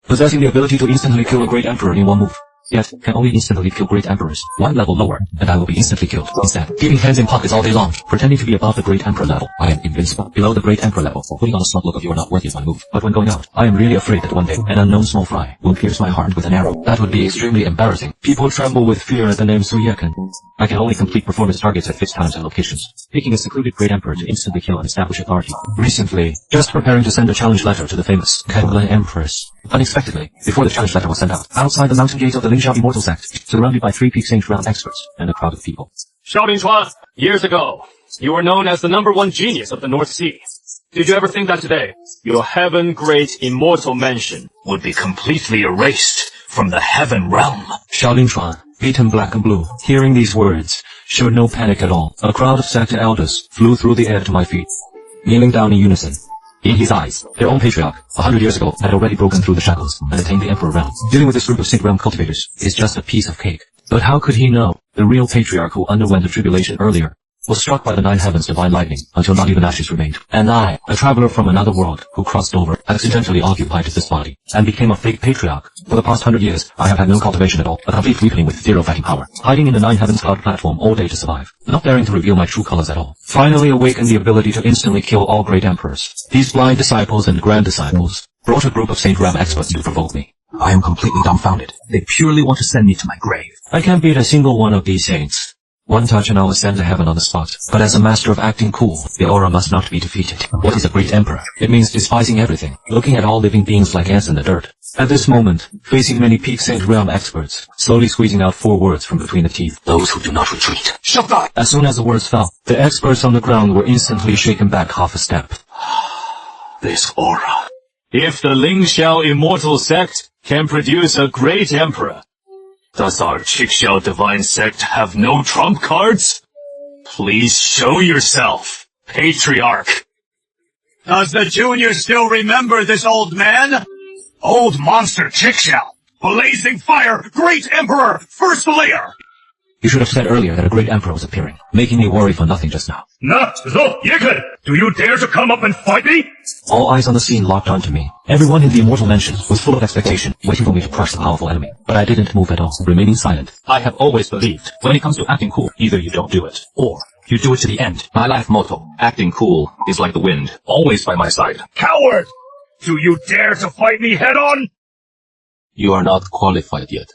possessing the ability to instantly kill a great emperor in one move. Yet, can only instantly kill great emperors. One level lower, and I will be instantly killed. Instead, keeping hands in pockets all day long, pretending to be above the great emperor level, I am invincible. Below the great emperor level, putting on a smug look of you are not worthy of my move. But when going out, I am really afraid that one day, an unknown small fry will pierce my heart with an arrow. That would be extremely embarrassing. People tremble with fear at the name Suyekan. I can only complete performance targets at fixed times and locations, picking a secluded great emperor to instantly kill and establish authority. Recently, just preparing to send a challenge letter to the famous Kanglan Empress. Unexpectedly, before the challenge letter was sent out, outside the mountain gate of the Lingxiao Immortal Sect, surrounded by 3 peak Saint Realm experts and a crowd of people. Lingxiao, years ago, you were known as the #1 genius of the North Sea. Did you ever think that today, your heaven-great immortal mansion would be completely erased from the heaven realm? Lingxiao, beaten black and blue, hearing these words, showed no panic at all. A crowd of sect elders flew through the air to my feet, kneeling down in unison. In his eyes, their own patriarch, 100 years ago, had already broken through the shackles and attained the Emperor realm. Dealing with this group of Saint Realm cultivators is just a piece of cake. But how could he know the real patriarch who underwent the tribulation earlier was struck by the 9 heavens divine lightning until not even ashes remained? And I, a traveler from another world who crossed over, accidentally occupied this body and became a fake patriarch. For the past 100 years, I have had no cultivation at all, a complete weakling with 0 fighting power, hiding in the 9 heavens cloud platform all day to survive, not daring to reveal my true colors at all. Finally awakened the ability to instantly kill all great emperors. These blind disciples and grand disciples brought a group of Saint Realm experts to provoke me. I am completely dumbfounded. They purely want to send me to my grave. I can't beat a single one of these saints. One touch and I will ascend to heaven on the spot. But as a master of acting cool, the aura must not be defeated. What is a great emperor? It means despising everything, looking at all living beings like ants in the dirt. At this moment, facing many peak Saint Realm experts, slowly squeezing out 4 words from between the teeth. Those who do not retreat shall die. As soon as the words fell, the experts on the ground were instantly shaken back half a step. This aura. If the Lingxiao Immortal Sect can produce a great emperor, does our Chixiao Divine Sect have no trump cards? Please show yourself, Patriarch. Does the Junior still remember this old man? Old monster Chixiao, blazing fire, great emperor, first layer. You should have said earlier that a great emperor was appearing, making me worry for nothing just now. Do you dare to come up and fight me? All eyes on the scene locked onto me. Everyone in the Immortal Mansion was full of expectation, waiting for me to crush the powerful enemy. But I didn't move at all, remaining silent. I have always believed, when it comes to acting cool, either you don't do it, or you do it to the end. My life motto, acting cool, is like the wind, always by my side. Coward! Do you dare to fight me head-on? You are not qualified yet.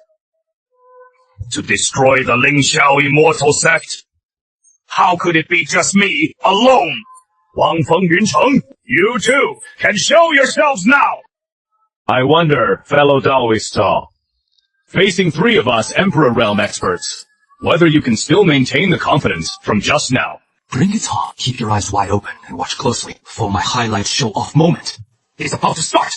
To destroy the Lingxiao Immortal Sect? How could it be just me, alone? Wang Feng Yuncheng, you too, can show yourselves now! I wonder, fellow Daoist Tao, facing 3 of us Emperor Realm experts, whether you can still maintain the confidence from just now. Bring it on. Keep your eyes wide open and watch closely, for my highlight show-off moment is about to start.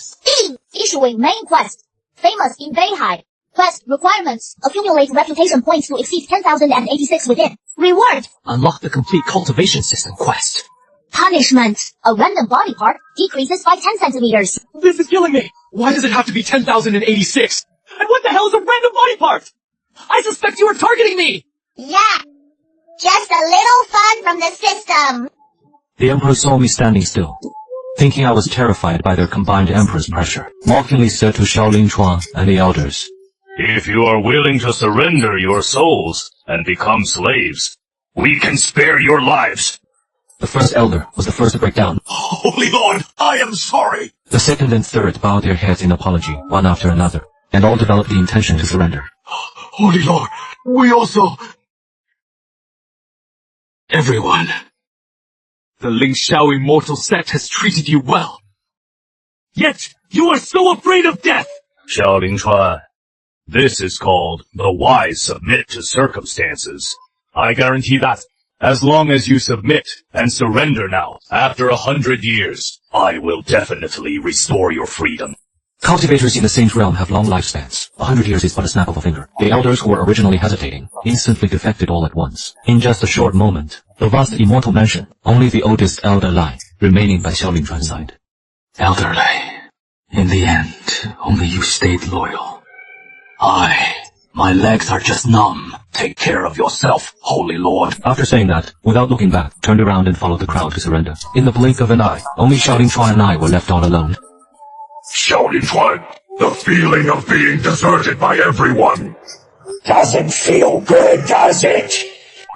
Issuing main quest. Famous in Beihai. Quest requirements. Accumulate reputation points to exceed 10,086 within. Reward. Unlock the complete cultivation system quest. Punishment. A random body part decreases by 10 centimeters. This is killing me. Why does it have to be 10,086? And what the hell is a random body part? I suspect you are targeting me. Yeah. Just a little fun from the system. The Emperor saw me standing still, thinking I was terrified by their combined Emperor's pressure, mockingly said to Lingxiao and the elders, If you are willing to surrender your souls and become slaves, we can spare your lives. The first elder was the first to break down. Holy Lord, I am sorry. The second and third bowed their heads in apology, one after another, and all developed the intention to surrender. Holy Lord, we also... Everyone. The Lingxiao Immortal Sect has treated you well. Yet, you are so afraid of death! Lingxiao, this is called the wise submit to circumstances. I guarantee that, as long as you submit and surrender now, after 100 years, I will definitely restore your freedom. Cultivators in the Saint Realm have long lifespans. 100 years is but a snap of a finger. The elders who were originally hesitating instantly defected all at once. In just a short moment, the vast Immortal Mansion, only the oldest elder Lai, remaining by Lingxiao's side. Elder Lai, in the end, only you stayed loyal. My legs are just numb. Take care of yourself, Holy Lord. After saying that, without looking back, turned around and followed the crowd to surrender. In the blink of an eye, only Lingxiao and I were left all alone. Lingxiao, The feeling of being deserted by everyone. Doesn't feel good, does it?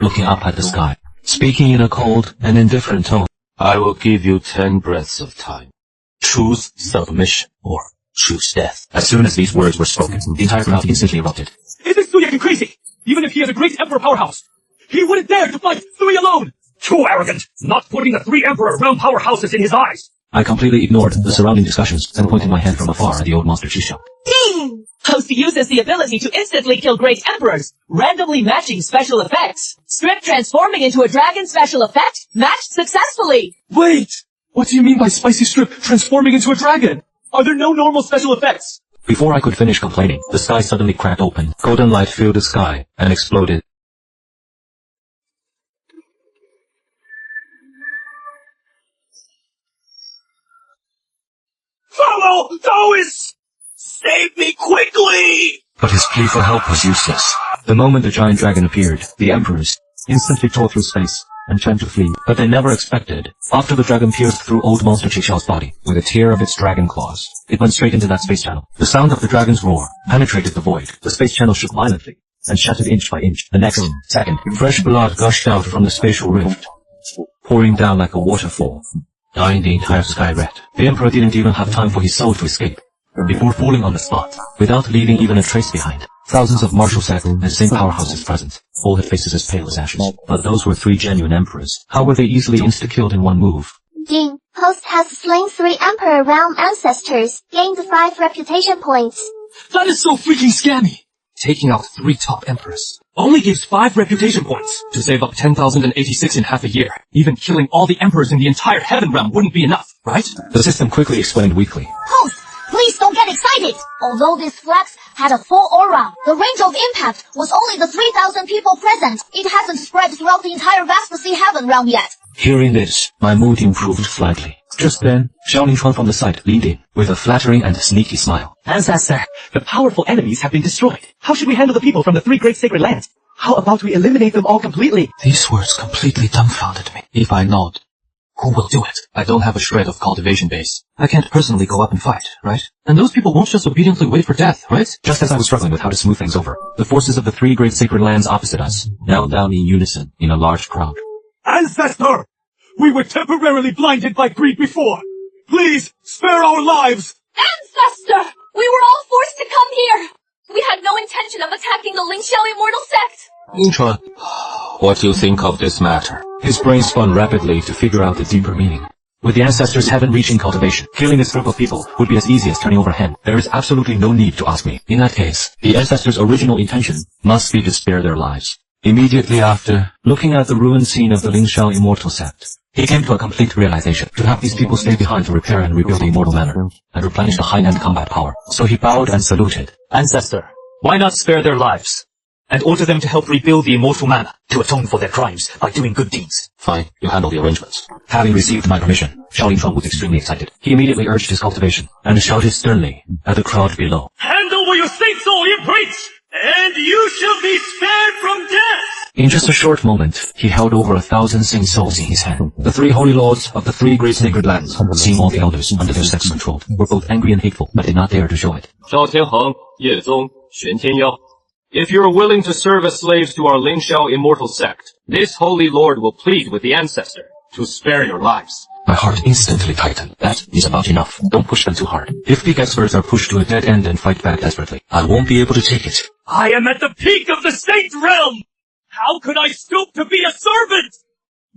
Looking up at the sky, speaking in a cold and indifferent tone. I will give you 10 breaths of time. Choose submission or choose death. As soon as these words were spoken, the entire crowd instantly erupted. Isn't Su Yakin crazy? Even if he is a great emperor powerhouse, he wouldn't dare to fight 3 alone! Too arrogant, not putting the 3 emperor realm powerhouses in his eyes. I completely ignored the surrounding discussions and pointed my hand from afar at the old monster Qixia. Ding! Host uses the ability to instantly kill great emperors, randomly matching special effects. Strip transforming into a dragon special effect, matched successfully! Wait! What do you mean by Spicy Strip transforming into a dragon? Are there no normal special effects? Before I could finish complaining, the sky suddenly cracked open. Golden light filled the sky and exploded. Follow Taoists! Save me quickly! But his plea for help was useless. The moment the giant dragon appeared, the emperors instantly tore through space and tried to flee. But they never expected. After the dragon pierced through old monster Qixiao's body with a tear of its dragon claws, it went straight into that space channel. The sound of the dragon's roar penetrated the void. The space channel shook violently and shattered inch by inch. The next second, fresh blood gushed out from the spatial rift, pouring down like a waterfall, dyeing the entire sky red. The emperor didn't even have time for his soul to escape before falling on the spot, without leaving even a trace behind. Thousands of martial sect and same powerhouses present, all had faces as pale as ashes. But those were 3 genuine emperors. How were they easily insta-killed in one move? Ding. Host has slain 3 Emperor Realm ancestors, gained 5 reputation points. That is so freaking scammy! Taking out 3 top emperors. Only gives 5 reputation points to save up 10,086 in half a year. Even killing all the emperors in the entire heaven realm wouldn't be enough, right? The system quickly explained weakly. Host, please don't get excited! Although this flex had a full aura, the range of impact was only the 3,000 people present. It hasn't spread throughout the entire Vespasi heaven realm yet. Hearing this, my mood improved slightly. Just then, Xiaoling Chuan from the side leaned in with a flattering and sneaky smile. Ancestor, the powerful enemies have been destroyed. How should we handle the people from the 3 great sacred lands? How about we eliminate them all completely? These words completely dumbfounded me. If I nod, who will do it? I don't have a shred of cultivation base. I can't personally go up and fight, right? And those people won't just obediently wait for death, right? Just as I was struggling with how to smooth things over, the forces of the 3 great sacred lands opposite us knelt down in unison in a large crowd. Ancestor! We were temporarily blinded by greed before. Please, spare our lives! Ancestor! We were all forced to come here! We had no intention of attacking the Lingxiao Immortal Sect! Yingchuan, what do you think of this matter? His brain spun rapidly to figure out the deeper meaning. With the ancestors heaven reaching cultivation, killing this group of people would be as easy as turning over a hen. There is absolutely no need to ask me. In that case, the ancestors' original intention must be to spare their lives. Immediately after, looking at the ruined scene of the Lingxiao Immortal Sect, he came to a complete realization to have these people stay behind to repair and rebuild the Immortal Manor, and replenish the high-end combat power. So he bowed and saluted. Ancestor, why not spare their lives, and order them to help rebuild the Immortal Manor, to atone for their crimes by doing good deeds? Fine, you handle the arrangements. Having received my permission, Xiaoling Chuan was extremely excited. He immediately urged his cultivation, and shouted sternly at the crowd below. Hand over your saints-soul imprints, and you shall be spared from death! In just a short moment, he held over 1,000 Saint souls in his hand. The 3 holy lords of the 3 great sacred lands, seeing all the elders under their sect's control, were both angry and hateful, but did not dare to show it. Zhao Tianheng, Ye Zong, Xuan Tianyao. If you are willing to serve as slaves to our Lingxiao Immortal Sect, this holy lord will plead with the ancestor to spare your lives. My heart instantly tightened. That is about enough. Don't push them too hard. If big experts are pushed to a dead end and fight back desperately, I won't be able to take it. I am at the peak of the saint realm! How could I stoop to be a servant?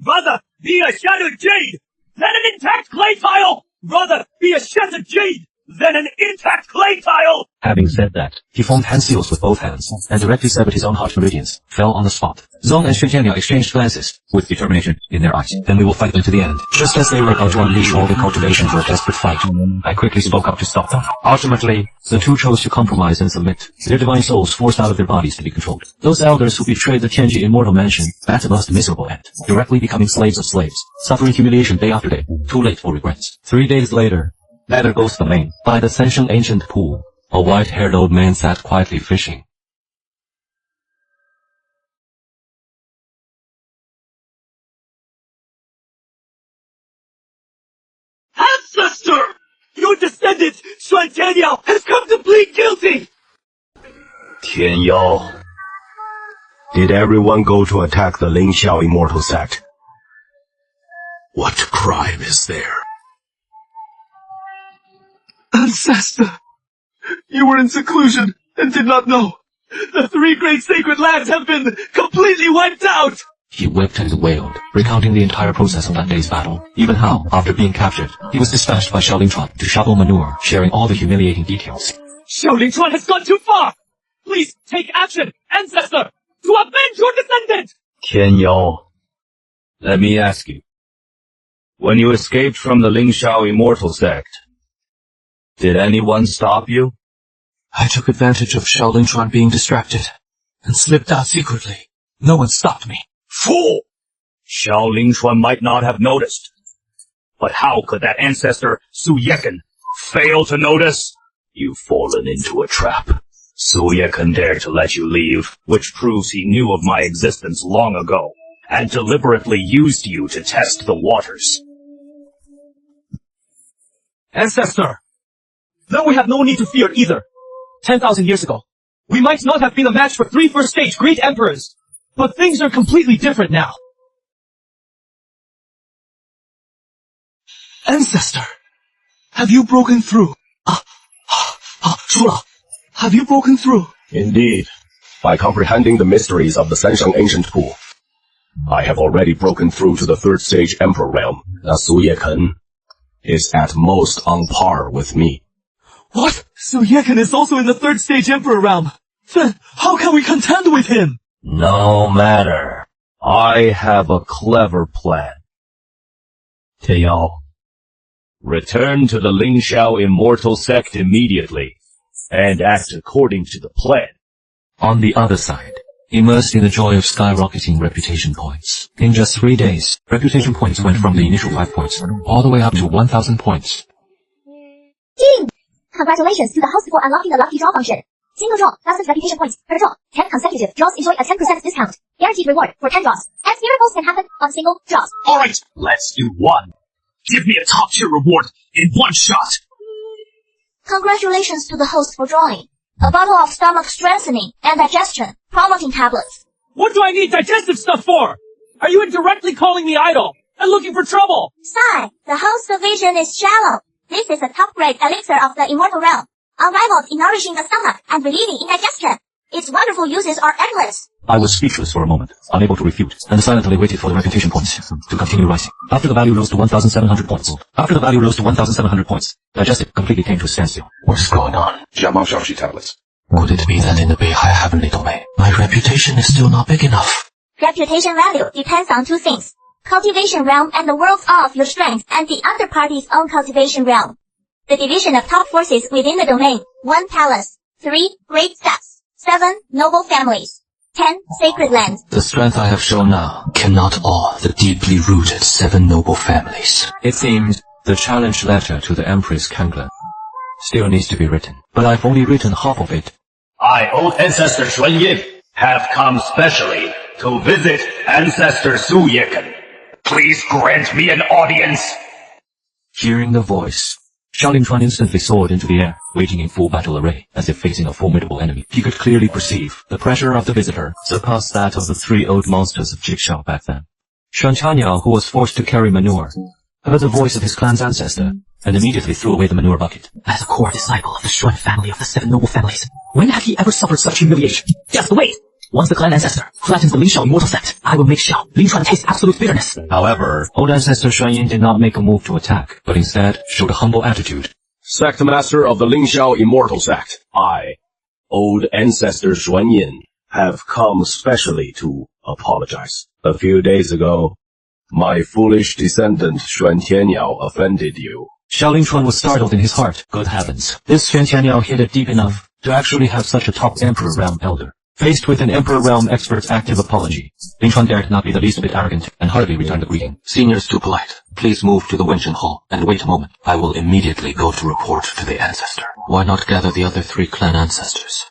Rather, be a shattered jade, than an intact clay tile! Rather, be a shattered jade, than an intact clay tile! Having said that, he formed hand seals with both hands, and directly severed his own heart meridians, fell on the spot. Zong and Xuan Tianyao exchanged glances, with determination in their eyes. Then we will fight them to the end. Just as they were about to unleash all the cultivation for a desperate fight, I quickly spoke up to stop them. Ultimately, the 2 chose to compromise and submit, their divine souls forced out of their bodies to be controlled. Those elders who betrayed the Tianji Immortal Mansion met a most miserable end, directly becoming slaves of slaves, suffering humiliation day after day, too late for regrets. 3 days later, there goes the main, by the Senshin ancient pool, a white-haired old man sat quietly fishing. Ancestor! Your descendants Xuan Tianyao has come to plead guilty! Tianyao. Did everyone go to attack the Lingxiao Immortal Sect? What crime is there? Ancestor, you were in seclusion and did not know. The 3 great sacred lands have been completely wiped out! He wept and wailed, recounting the entire process of that day's battle. Even how, after being captured, he was dispatched by Xiao Lingchuan to shovel manure, sharing all the humiliating details. Xiao Lingchuan has gone too far! Please take action, Ancestor, to avenge your descendant! Tianyao, let me ask you. When you escaped from the Lingxiao Immortal Sect, did anyone stop you? I took advantage of Xiao Lingchuan being distracted and slipped out secretly. No one stopped me. Fool! Xiao Lingchuan might not have noticed. But how could that ancestor, Su Yekan, fail to notice? You've fallen into a trap. Su Yekan dared to let you leave, which proves he knew of my existence long ago, and deliberately used you to test the waters. Ancestor! Now we have no need to fear either. 10,000 years ago, we might not have been a match for 3 first-stage great emperors, but things are completely different now. Ancestor, have you broken through? Shula, have you broken through? Indeed. By comprehending the mysteries of the Sansheng Ancient Pool, I have already broken through to the 3rd stage Emperor realm. Su Yekan is at most on par with me. What? Su Yekan is also in the 3rd stage Emperor realm. Then, how can we contend with him? No matter. I have a clever plan. Tianyao, return to the Lingxiao Immortal Sect immediately, and act according to the plan. On the other side, immersed in the joy of skyrocketing reputation points, in just 3 days, reputation points went from the initial 5 points, all the way up to 1,000 points. Ding! Congratulations to the host for unlocking the lucky draw function. Single draw, 1,000 reputation points per draw. 10 consecutive draws enjoy a 10% discount. Guaranteed reward for 10 draws. And miracles can happen on single draws. Alright, let's do one. Give me a top-tier reward in one shot. Congratulations to the host for drawing. A bottle of stomach strengthening and digestion promoting tablets. What do I need digestive stuff for? Are you indirectly calling me idle and looking for trouble? Sigh, the host's vision is shallow. This is a top-grade elixir of the immortal realm, unrivaled in nourishing the stomach and relieving indigestion. Its wonderful uses are endless. I was speechless for a moment, unable to refute, and silently waited for the reputation points to continue rising. After the value rose to 1,700 points, digestive completely came to a standstill. What's going on? Jiamao tablets. Could it be that in the Beihai Heavenly Domain, my reputation is still not big enough? Reputation value depends on 2 things. Cultivation realm and the worlds of your strength and the other party's own cultivation realm. The division of top forces within the domain. 1 palace. 3 great steps. 7 noble families. 10 sacred lands. The strength I have shown now cannot awe the deeply rooted 7 noble families. It seems the challenge letter to the Empress Kanglen still needs to be written, but I've only written half of it. I, old ancestor Xuan Yin, have come specially to visit ancestor Su Yekan. Please grant me an audience. Hearing the voice, Xiao Lingchuan instantly soared into the air, waiting in full battle array, as if facing a formidable enemy. He could clearly perceive the pressure of the visitor surpassed that of the 3 old monsters of Jigsaw back then. Xuan Tianyao, who was forced to carry manure, heard the voice of his clan's ancestor, and immediately threw away the manure bucket. As a core disciple of the Xuan family of the 7 noble families, when have he ever suffered such humiliation? Just wait! Once the clan ancestor flattens the Lingxiao Immortal Sect, I will make Xiao Lingchuan taste absolute bitterness. However, old ancestor Xuan Yin did not make a move to attack, but instead showed a humble attitude. Sect Master of the Lingxiao Immortal Sect, I, old ancestor Xuan Yin, have come specially to apologize. A few days ago, my foolish descendant Xuan Tianyao offended you. Xiao Lingchuan was startled in his heart. Good heavens, this Xuan Tianyao hit it deep enough to actually have such a top Emperor Realm elder. Faced with an Emperor Realm expert's active apology, Lingchuan dared not be the least bit arrogant and hardly returned the greeting. Seniors too polite. Please move to the Wenchen Hall and wait a moment. I will immediately go to report to the ancestor. Why not gather the other 3 clan ancestors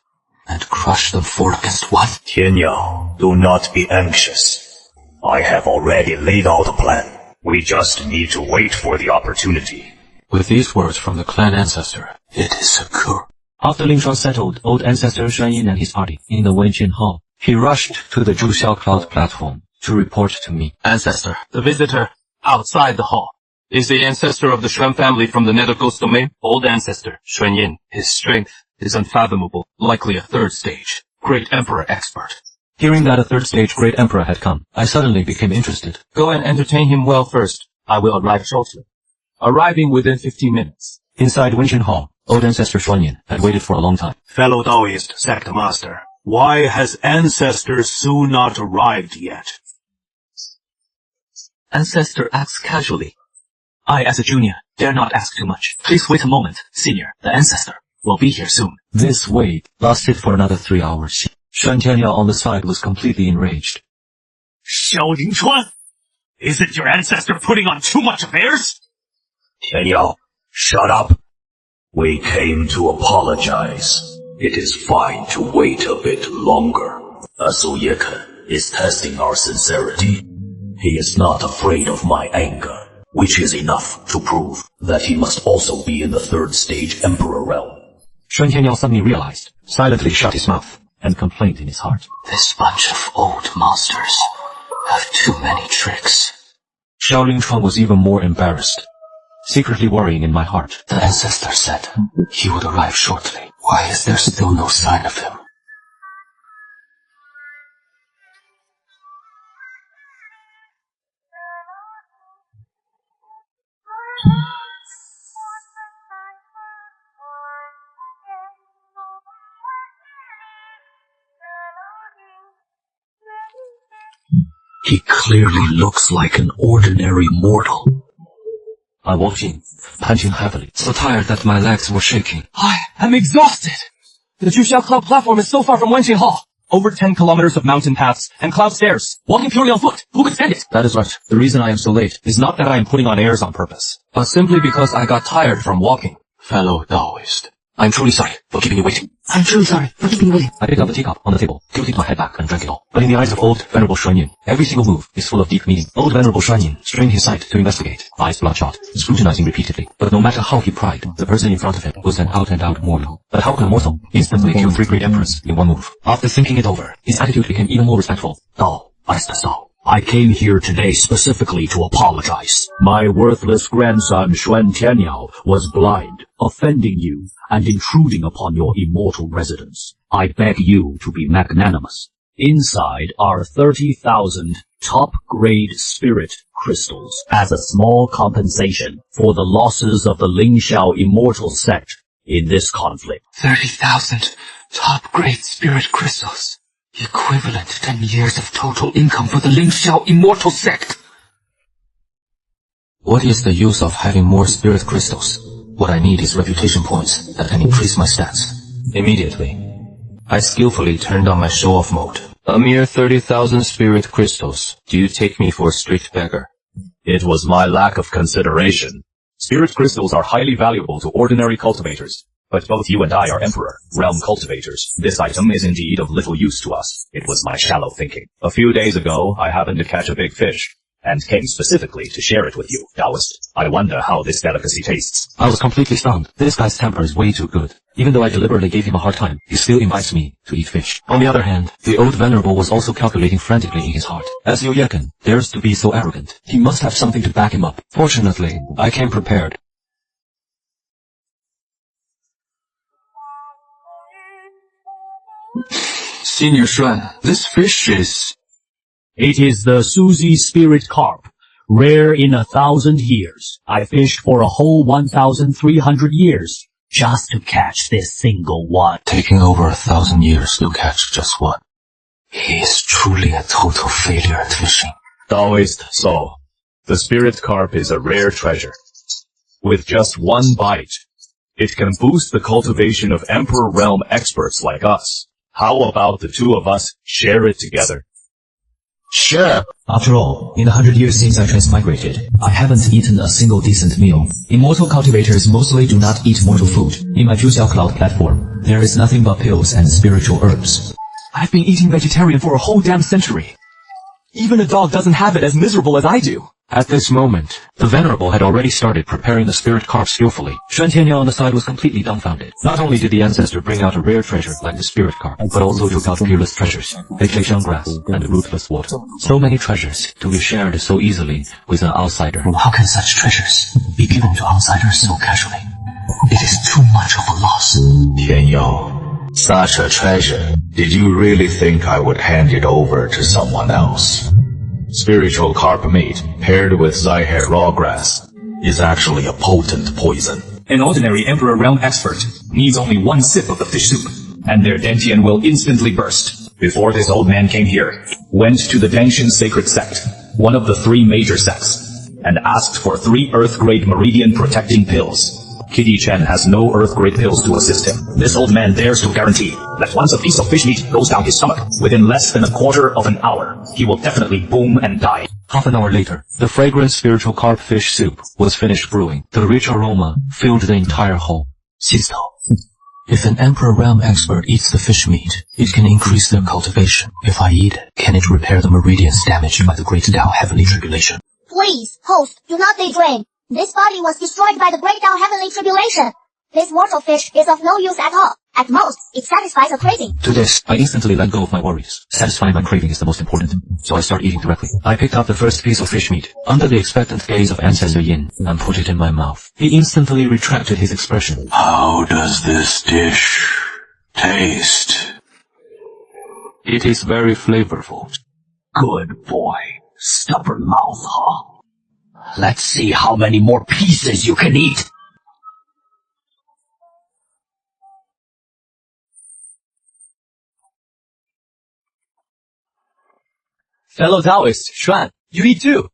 and crush them 4 against 1? Tianyao, do not be anxious. I have already laid out a plan. We just need to wait for the opportunity. With these words from the clan ancestor, it is secure. After Lingxiao settled old ancestor Xuanyin and his party in the Wenjin Hall, he rushed to the Zhuxiao cloud platform to report to me. Ancestor, the visitor outside the hall is the ancestor of the Xuan family from the Nether Ghost domain. Old ancestor Xuanyin. His strength is unfathomable, likely a third stage. Great Emperor expert. Hearing that a third stage Great Emperor had come, I suddenly became interested. Go and entertain him well first. I will arrive shortly. Arriving within 15 minutes. Inside Wenjin Hall, old ancestor Xuanyin had waited for a long time. Fellow Taoist sect master, why has ancestor Su not arrived yet? Ancestor asks casually. I, as a junior, dare not ask too much. Please wait a moment, senior. The ancestor will be here soon. This wait lasted for another 3 hours. Shan Tianyao on the side was completely enraged. Xiao Lingchuan? Isn't your ancestor putting on too much of airs? Tianyao, shut up. We came to apologize. It is fine to wait a bit longer. Su Yeke is testing our sincerity. He is not afraid of my anger, which is enough to prove that he must also be in the third stage Emperor realm. Shan Tianyao suddenly realized, silently shut his mouth, and complained in his heart. This bunch of old masters have too many tricks. Xiao Lingchuan was even more embarrassed, secretly worrying in my heart. The ancestor said he would arrive shortly. Why is there still no sign of him? He clearly looks like an ordinary mortal. I walked in, panting heavily, so tired that my legs were shaking. I am exhausted. The Zhuxiao Cloud platform is so far from Wenjin Hall. Over 10 kilometers of mountain paths and cloud stairs. Walking purely on foot. Who could stand it? That is right. The reason I am so late is not that I am putting on airs on purpose, but simply because I got tired from walking. Fellow Taoist, I'm truly sorry for keeping you waiting. I'm truly sorry for keeping you waiting. I picked up a teacup on the table, tilted my head back, and drank it all. But in the eyes of old Venerable Xuanyin, every single move is full of deep meaning. Old Venerable Xuanyin strained his sight to investigate, eyes bloodshot, scrutinizing repeatedly. But no matter how he pried, the person in front of him was an out-and-out mortal. But how could a mortal instantly kill 3 great emperors in one move? After thinking it over, his attitude became even more respectful. Dao, Master Dao, I came here today specifically to apologize. My worthless grandson Xuan Tianyao was blind, offending you, and intruding upon your immortal residence. I beg you to be magnanimous. Inside are 30,000 top-grade spirit crystals as a small compensation for the losses of the Lingxiao Immortal Sect in this conflict. 30,000 top-grade spirit crystals. Equivalent to 10 years of total income for the Lingxiao Immortal Sect. What is the use of having more spirit crystals? What I need is reputation points that can increase my stats. Immediately, I skillfully turned on my show-off mode. A mere 30,000 spirit crystals. Do you take me for a strict beggar? It was my lack of consideration. Spirit crystals are highly valuable to ordinary cultivators. But both you and I are Emperor, realm cultivators. This item is indeed of little use to us. It was my shallow thinking. A few days ago, I happened to catch a big fish, and came specifically to share it with you, Taoist. I wonder how this delicacy tastes. I was completely stunned. This guy's temper is way too good. Even though I deliberately gave him a hard time, he still invites me to eat fish. On the other hand, the old Venerable was also calculating frantically in his heart. As Yu Yekan dares to be so arrogant, he must have something to back him up. Fortunately, I came prepared. Senior Xuan, this fish is... It is the Suzy spirit carp, rare in 1,000 years. I fished for a whole 1,300 years, just to catch this single one. Taking over 1,000 years to catch just one. He is truly a total failure at fishing. Taoist so, the spirit carp is a rare treasure. With just one bite, it can boost the cultivation of Emperor Realm experts like us. How about the two of us share it together? Sure. After all, in the 100 years since I transmigrated, I haven't eaten a single decent meal. Immortal cultivators mostly do not eat mortal food. In my Zhuxiao Cloud platform, there is nothing but pills and spiritual herbs. I've been eating vegetarian for a whole damn century. Even a dog doesn't have it as miserable as I do. At this moment, the Venerable had already started preparing the spirit carp skillfully. Xuan Tianyao on the side was completely dumbfounded. Not only did the ancestor bring out a rare treasure like the spirit carp, but also took out peerless treasures, Lingxiao grass, and ruthless water. So many treasures to be shared so easily with an outsider. How can such treasures be given to outsiders so casually? It is too much of a loss. Tianyao, such a treasure, did you really think I would hand it over to someone else? Spiritual carp meat paired with Zyhair raw grass is actually a potent poison. An ordinary Emperor Realm expert needs only one sip of the fish soup, and their Dentian will instantly burst. Before this old man came here, went to the Dangshan Sacred Sect, one of the 3 major sects, and asked for 3 Earth-grade Meridian protecting pills. Kitty Chen has no Earth-grade pills to assist him. This old man dares to guarantee that once a piece of fish meat goes down his stomach, within less than a quarter of an hour, he will definitely boom and die. Half an hour later, the fragrant spiritual carp fish soup was finished brewing. The rich aroma filled the entire hall. Sisto, if an Emperor Realm expert eats the fish meat, it can increase their cultivation. If I eat it, can it repair the meridians damaged by the Great Tao Heavenly Tribulation? Please, host, do not daydream. This body was destroyed by the Great Tao Heavenly Tribulation. This mortal fish is of no use at all. At most, it satisfies a craving. To this, I instantly let go of my worries. Satisfying my craving is the most important, so I start eating directly. I picked up the first piece of fish meat, under the expectant gaze of Ancestor Yin, and put it in my mouth. He instantly retracted his expression. How does this dish taste? It is very flavorful. Good boy. Stubborn mouth, huh? Let's see how many more pieces you can eat. Fellow Taoist, Xuan, you eat too.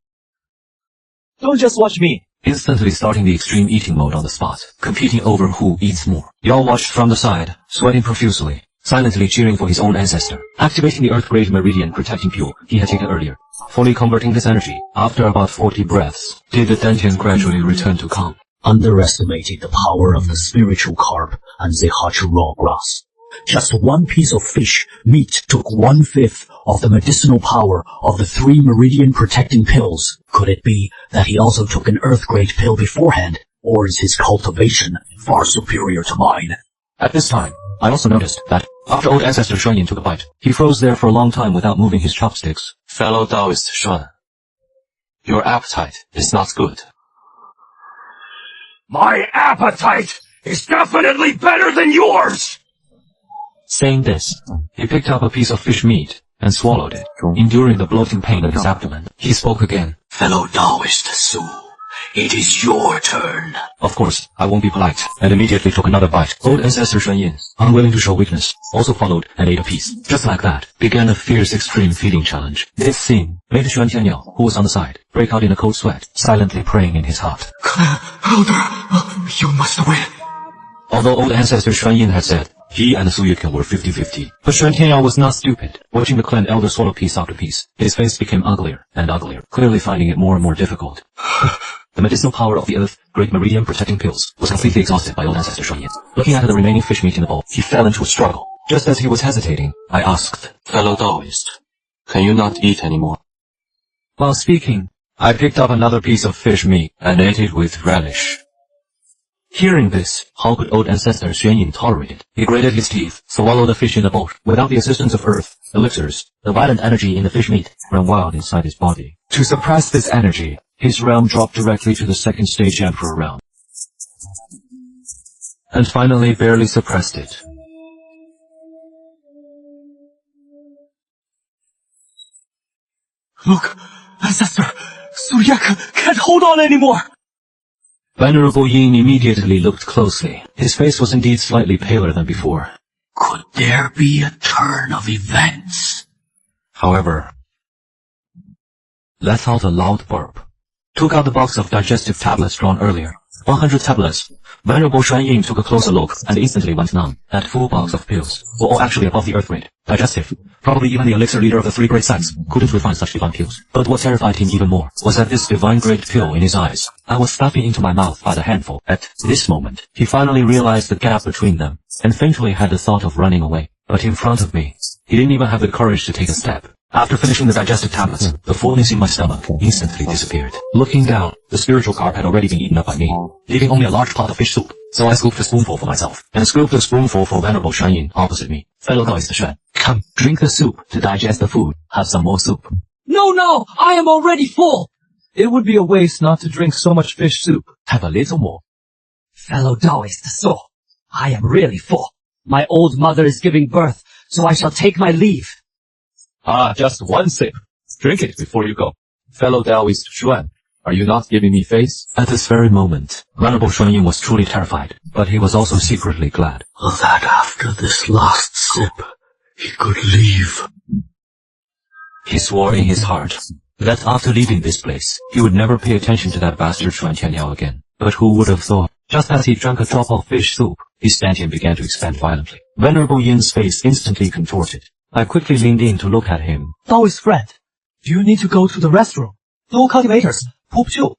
Don't just watch me. Instantly starting the extreme eating mode on the spot, competing over who eats more. Yao watched from the side, sweating profusely, silently cheering for his own ancestor, activating the Earth-grade Meridian protecting fuel he had taken earlier. Fully converting this energy, after about 40 breaths, did the Dentian gradually return to calm. Underestimated the power of the spiritual carp and Zehachi raw grass. Just one piece of fish meat took 1/5 of the medicinal power of the 3 meridian protecting pills. Could it be that he also took an earth-grade pill beforehand, or is his cultivation far superior to mine? At this time, I also noticed that, after old ancestor Xuanyin took a bite, he froze there for a long time without moving his chopsticks. Fellow Taoist Xuan, your appetite is not good. My appetite is definitely better than yours! Saying this, he picked up a piece of fish meat and swallowed it, enduring the bloating pain in his abdomen. He spoke again. Fellow Taoist Su, it is your turn. Of course, I won't be polite, and immediately took another bite. Old ancestor Xuanyin, unwilling to show weakness, also followed and ate a piece. Just like that, began a fierce extreme feeding challenge. This scene made Xuan Tianyao, who was on the side, break out in a cold sweat, silently praying in his heart. Elder, you must win. Although old ancestor Xuanyin had said, he and Su Yuqian were 50-50. But Xuan Tianyao was not stupid. Watching the clan elder swallow piece after piece, his face became uglier and uglier, clearly finding it more and more difficult. The medicinal power of the Earth Great Meridian protecting pills was completely exhausted by old ancestor Xuanyin. Looking at the remaining fish meat in the bowl, he fell into a struggle. Just as he was hesitating, I asked, Fellow Taoist, can you not eat anymore? While speaking, I picked up another piece of fish meat and ate it with relish. Hearing this, how could old ancestor Xuanyin tolerate it? He grated his teeth, swallowed the fish in the bowl. Without the assistance of earth, elixirs, the violent energy in the fish meat ran wild inside his body. To suppress this energy, his realm dropped directly to the second stage Emperor realm. And finally barely suppressed it. Look, ancestor, Suryaka can't hold on anymore! Venerable Yin immediately looked closely. His face was indeed slightly paler than before. Could there be a turn of events? However, let out a loud burp. Took out the box of digestive tablets drawn earlier. 100 tablets. Venerable Xuanyin took a closer look and instantly went numb. That full box of pills were all actually above the earth grade. Digestive. Probably even the elixir leader of the 3 great sects couldn't refine such divine pills. But what terrified him even more was that this divine grade pill in his eyes. I was stuffing into my mouth by the handful. At this moment, he finally realized the gap between them, and faintly had the thought of running away. But in front of me, he didn't even have the courage to take a step. After finishing the digestive tablets, the fullness in my stomach instantly disappeared. Looking down, the spiritual carp had already been eaten up by me, leaving only a large pot of fish soup. So I scooped a spoonful for myself, and scooped a spoonful for Venerable Shuanyin opposite me. Fellow Taoist Xuan, come, drink the soup to digest the food. Have some more soup. No, I am already full. It would be a waste not to drink so much fish soup. Have a little more. Fellow Taoist soul, I am really full. My old mother is giving birth, so I shall take my leave. Just one sip. Drink it before you go. Fellow Taoist Xuan, are you not giving me face? At this very moment, Venerable Shuanyin was truly terrified, but he was also secretly glad. That after this last sip, he could leave. He swore in his heart that after leaving this place, he would never pay attention to that bastard Xuan Tianyao again. But who would have thought? Just as he drank a drop of fish soup, his stanchion began to expand violently. Venerable Yin's face instantly contorted. I quickly leaned in to look at him. Taoist friend, do you need to go to the restroom? No cultivators, poop too.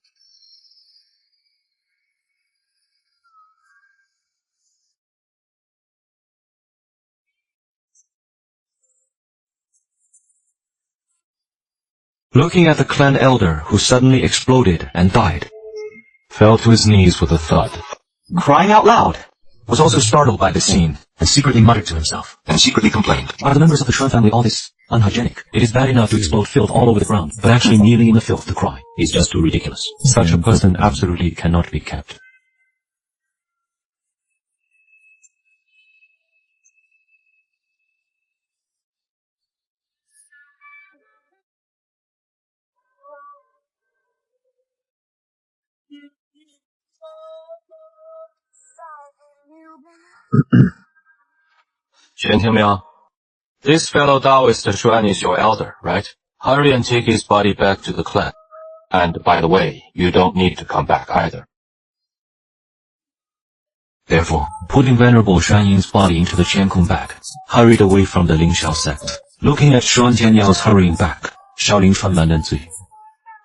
Looking at the clan elder who suddenly exploded and died, fell to his knees with a thud. Crying out loud, was also startled by the scene, and secretly muttered to himself, and secretly complained. Are the members of the Xuan family all this unhygienic? It is bad enough to explode filth all over the ground, but actually kneeling in the filth to cry is just too ridiculous. Such a person absolutely cannot be kept. This fellow Taoist Xuan is your elder, right? Hurry and take his body back to the clan. And by the way, you don't need to come back either. Therefore, putting Venerable Shuanyin's body into the Qiankun bag, hurried away from the Lingxiao sect. Looking at Xuan Tianyao's hurrying back, Shaolin Chuan Zui.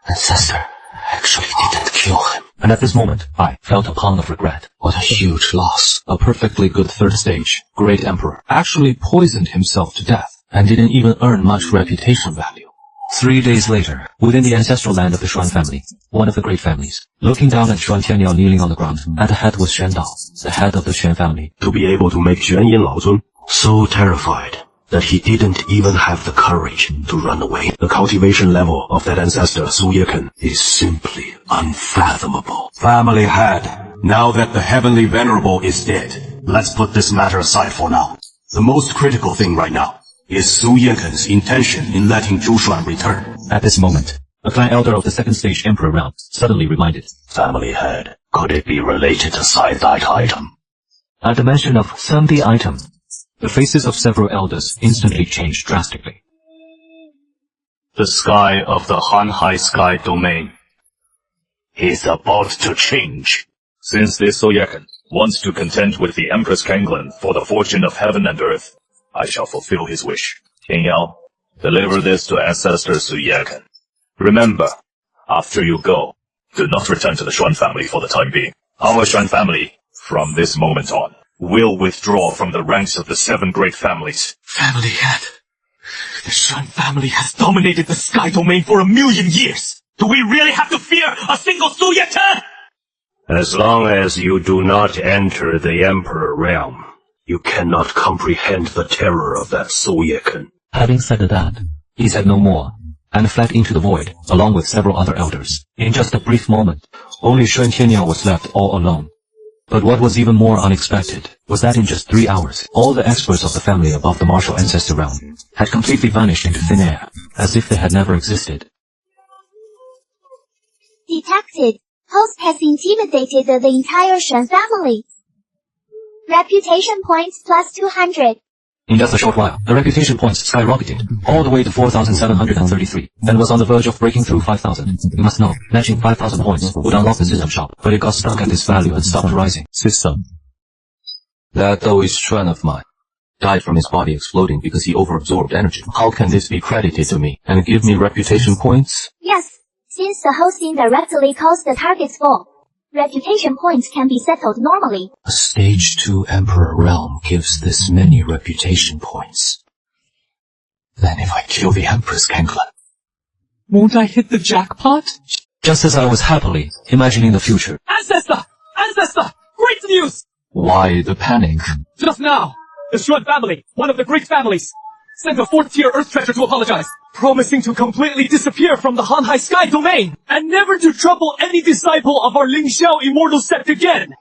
Ancestor actually didn't kill him. And at this moment, I felt a pang of regret. What a huge loss. A perfectly good third stage, great emperor, actually poisoned himself to death, and didn't even earn much reputation value. 3 days later, within the ancestral land of the Xuan family, one of the great families, looking down at Xuan Tianyao kneeling on the ground, at the head was Xuan Dao, the head of the Xuan family. To be able to make Xuanyin Laozun so terrified that he didn't even have the courage to run away. The cultivation level of that ancestor, Su Yekan, is simply unfathomable. Family head, now that the heavenly venerable is dead, let's put this matter aside for now. The most critical thing right now is Su Yekan's intention in letting Zhu Shuan return. At this moment, a clan elder of the second stage emperor realm suddenly reminded. Family head, could it be related to that item? At the mention of the item, the faces of several elders instantly changed drastically. The sky of the Hanhai Sky domain is about to change. Since this Soyekan wants to contend with the Empress Kanglan for the fortune of heaven and earth, I shall fulfill his wish. Tianyao, deliver this to Ancestor Su Yekan. Remember, after you go, do not return to the Xuan family for the time being. Our Xuan family, from this moment on, will withdraw from the ranks of the 7 great families. Family head, the Xuan family has dominated the sky domain for 1,000,000 years. Do we really have to fear a single Su Yekan? As long as you do not enter the Emperor realm, you cannot comprehend the terror of that Su Yekan. Having said that, he said no more, and fled into the void, along with several other elders. In just a brief moment, only Xuan Tianyao was left all alone. But what was even more unexpected was that in just 3 hours, all the experts of the family above the martial ancestor realm had completely vanished into thin air, as if they had never existed. Detected. Host has intimidated the entire Shen family. Reputation points plus 200. In just a short while, the reputation points skyrocketed, all the way to 4,733, and was on the verge of breaking through 5,000. You must know, matching 5,000 points would unlock the system shop, but it got stuck at this value and stopped rising. System. That Taoist Xuan of mine died from his body exploding because he overabsorbed energy. How can this be credited to me and give me reputation points? Yes, since the host indirectly caused the target's fall, reputation points can be settled normally. A stage 2 emperor realm gives this many reputation points. Then if I kill the Empress Gangland, Won't I hit the jackpot? Just as I was happily imagining the future. Ancestor! Ancestor! Great news! why the panic? Just now, the Xuan family, one of the great families, sent a 4th-tier Earth treasure to apologize, promising to completely disappear from the Hanhai Sky domain, and never to trouble any disciple of our Lingxiao Immortal Sect again!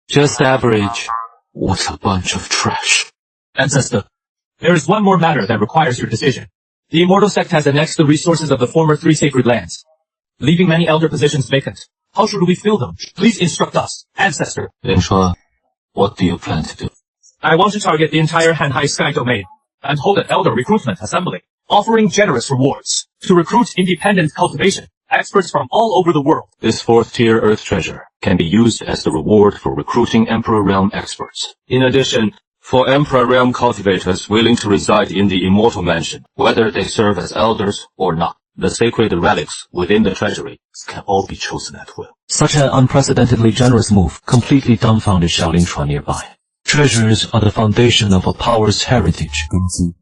Just average. What a bunch of trash. Ancestor, there is one more matter that requires your decision. The Immortal Sect has annexed the resources of the former 3 sacred lands, leaving many elder positions vacant. How should we fill them? Please instruct us, Ancestor. Lingxiao, what do you plan to do? I want to target the entire Hanhai Sky domain and hold an elder recruitment assembly, offering generous rewards to recruit independent cultivation experts from all over the world. This 4th-tier Earth treasure can be used as the reward for recruiting Emperor Realm experts. In addition, for Emperor Realm cultivators willing to reside in the Immortal Mansion, whether they serve as elders or not, the sacred relics within the treasury can all be chosen at will. Such an unprecedentedly generous move completely dumbfounded Xiaolingchuan nearby. Treasures are the foundation of a power's heritage.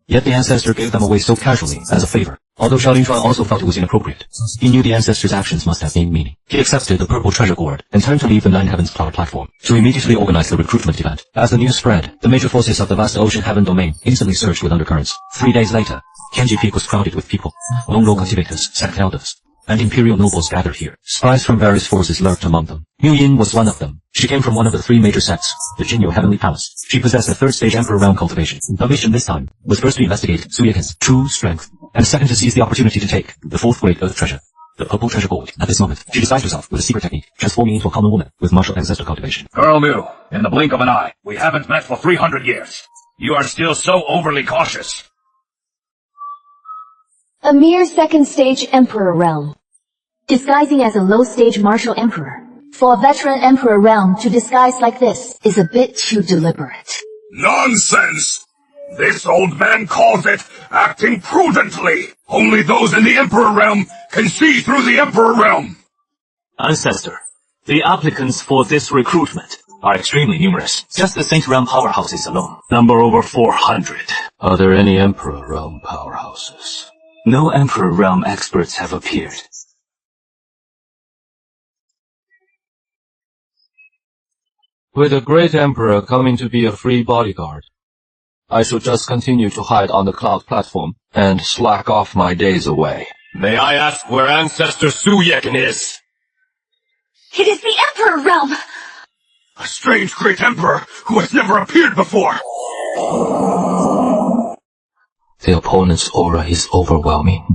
Yet the ancestor gave them away so casually, as a favor. Although Xiaolingchuan also felt it was inappropriate, he knew the ancestor's actions must have gained meaning. He accepted the purple treasure gourd and turned to leave the Nine Heavens Cloud platform to immediately organize the recruitment event. As the news spread, the major forces of the vast ocean heaven domain instantly surged with undercurrents. 3 days later, Tianji Peak was crowded with people, lone role cultivators, sect elders, and imperial nobles gathered here. Spies from various forces lurked among them. Mu Yin was one of them. She came from one of the 3 major sects, the Jinyu Heavenly Palace. She possessed a 3rd stage Emperor Realm cultivation. Her mission this time was first to investigate Su Yeken's true strength, and second to seize the opportunity to take the 4th great Earth treasure, the purple treasure gold. At this moment, she disguised herself with a secret technique, transforming into a common woman with martial ancestor cultivation. Girl Mu, in the blink of an eye, we haven't met for 300 years. You are still so overly cautious. A mere 2nd stage Emperor Realm. Disguising as a low-stage martial emperor. For a veteran Emperor Realm to disguise like this is a bit too deliberate. Nonsense! This old man calls it acting prudently. Only those in the Emperor Realm can see through the Emperor Realm. Ancestor, the applicants for this recruitment are extremely numerous. Just the Saint Realm powerhouses alone number over 400. Are there any Emperor Realm powerhouses? No Emperor Realm experts have appeared. With a great Emperor coming to be a free bodyguard, I should just continue to hide on the cloud platform and slack off my days away. May I ask where Ancestor Su Yeken is? It is the Emperor Realm! A strange great Emperor who has never appeared before. The opponent's aura is overwhelming.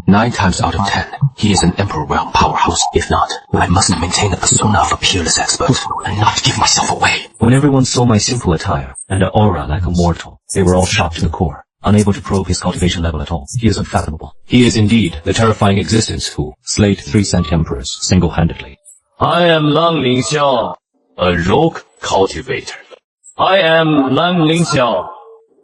9 times out of 10, he is an Emperor Realm powerhouse. If not, I must maintain the persona of a peerless expert and not give myself away. When everyone saw my simple attire and an aura like a mortal, they were all shocked to the core, unable to probe his cultivation level at all. He is unfathomable. He is indeed the terrifying existence who slayed 3 cent emperors single-handedly. I am Lang Lingxiao, a rogue cultivator. I am Lang Lingxiao,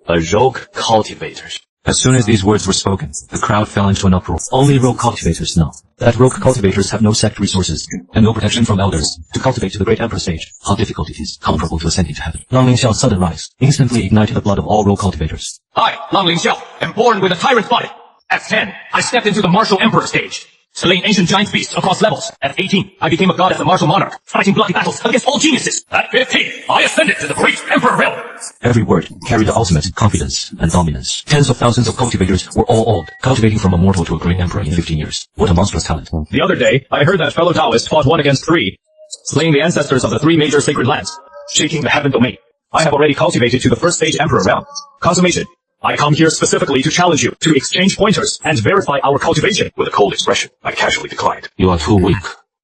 a rogue cultivator. As soon as these words were spoken, the crowd fell into an uproar. Only rogue cultivators know that rogue cultivators have no sect resources and no protection from elders to cultivate to the great emperor stage. How difficult it is, comparable to ascending to heaven. Lang Lingxiao's sudden rise instantly ignited the blood of all rogue cultivators. I, Lang Lingxiao, am born with a tyrant's body. At 10, I stepped into the martial emperor stage, slaying ancient giant beasts across levels. At 18, I became a god as a martial monarch, fighting bloody battles against all geniuses. At 15, I ascended to the great emperor realm. Every word carried the ultimate confidence and dominance. Tens of thousands of cultivators were all awed, cultivating from a mortal to a great emperor in 15 years. What a monstrous talent. The other day, I heard that fellow Taoist fought 1 against 3, slaying the ancestors of the 3 major sacred lands, shaking the heaven domain. I have already cultivated to the 1st stage emperor realm. Consummation. I come here specifically to challenge you to exchange pointers and verify our cultivation. With a cold expression, I casually declined. You are too weak,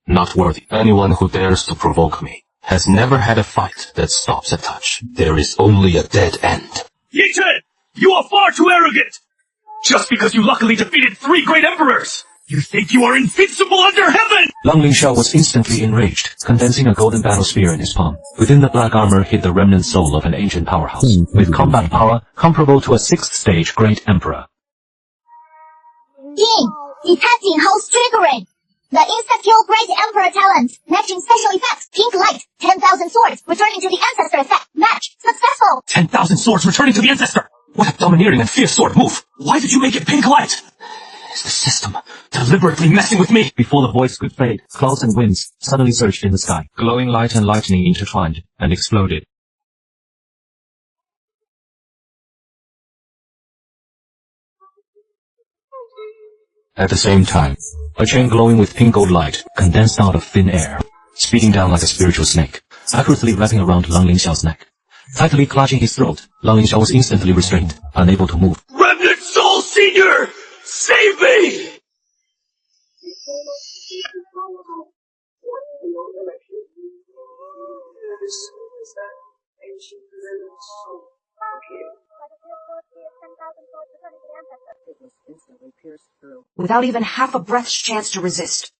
not worthy. Anyone who dares to provoke me has never had a fight that stops a touch. There is only a dead end. Yi Chen! You are far too arrogant! Just because you luckily defeated 3 great emperors! You think you are invincible under heaven! Lang Lingxiao was instantly enraged, condensing a golden battle spear in his palm. Within the black armor hid the remnant soul of an ancient powerhouse, with combat power comparable to a 6th stage great emperor. Yin, detecting host triggering. The insta-kill great emperor talent, matching special effects, pink light, 10,000 swords, returning to the ancestor effect, match, successful. 10,000 swords returning to the ancestor! What a domineering and fierce sort of move! Why did you make it pink light? Is the system deliberately messing with me? Before the voice could fade, clouds and winds suddenly surged in the sky. Glowing light and lightning intertwined and exploded. At the same time, a chain glowing with pink gold light condensed out of thin air, speeding down like a spiritual snake, accurately wrapping around Lingxiao's neck. Tightly clutching his throat, Lingxiao was instantly restrained, unable to move. Remnant Soul Senior! Save me! Without even half a breath's chance to resist.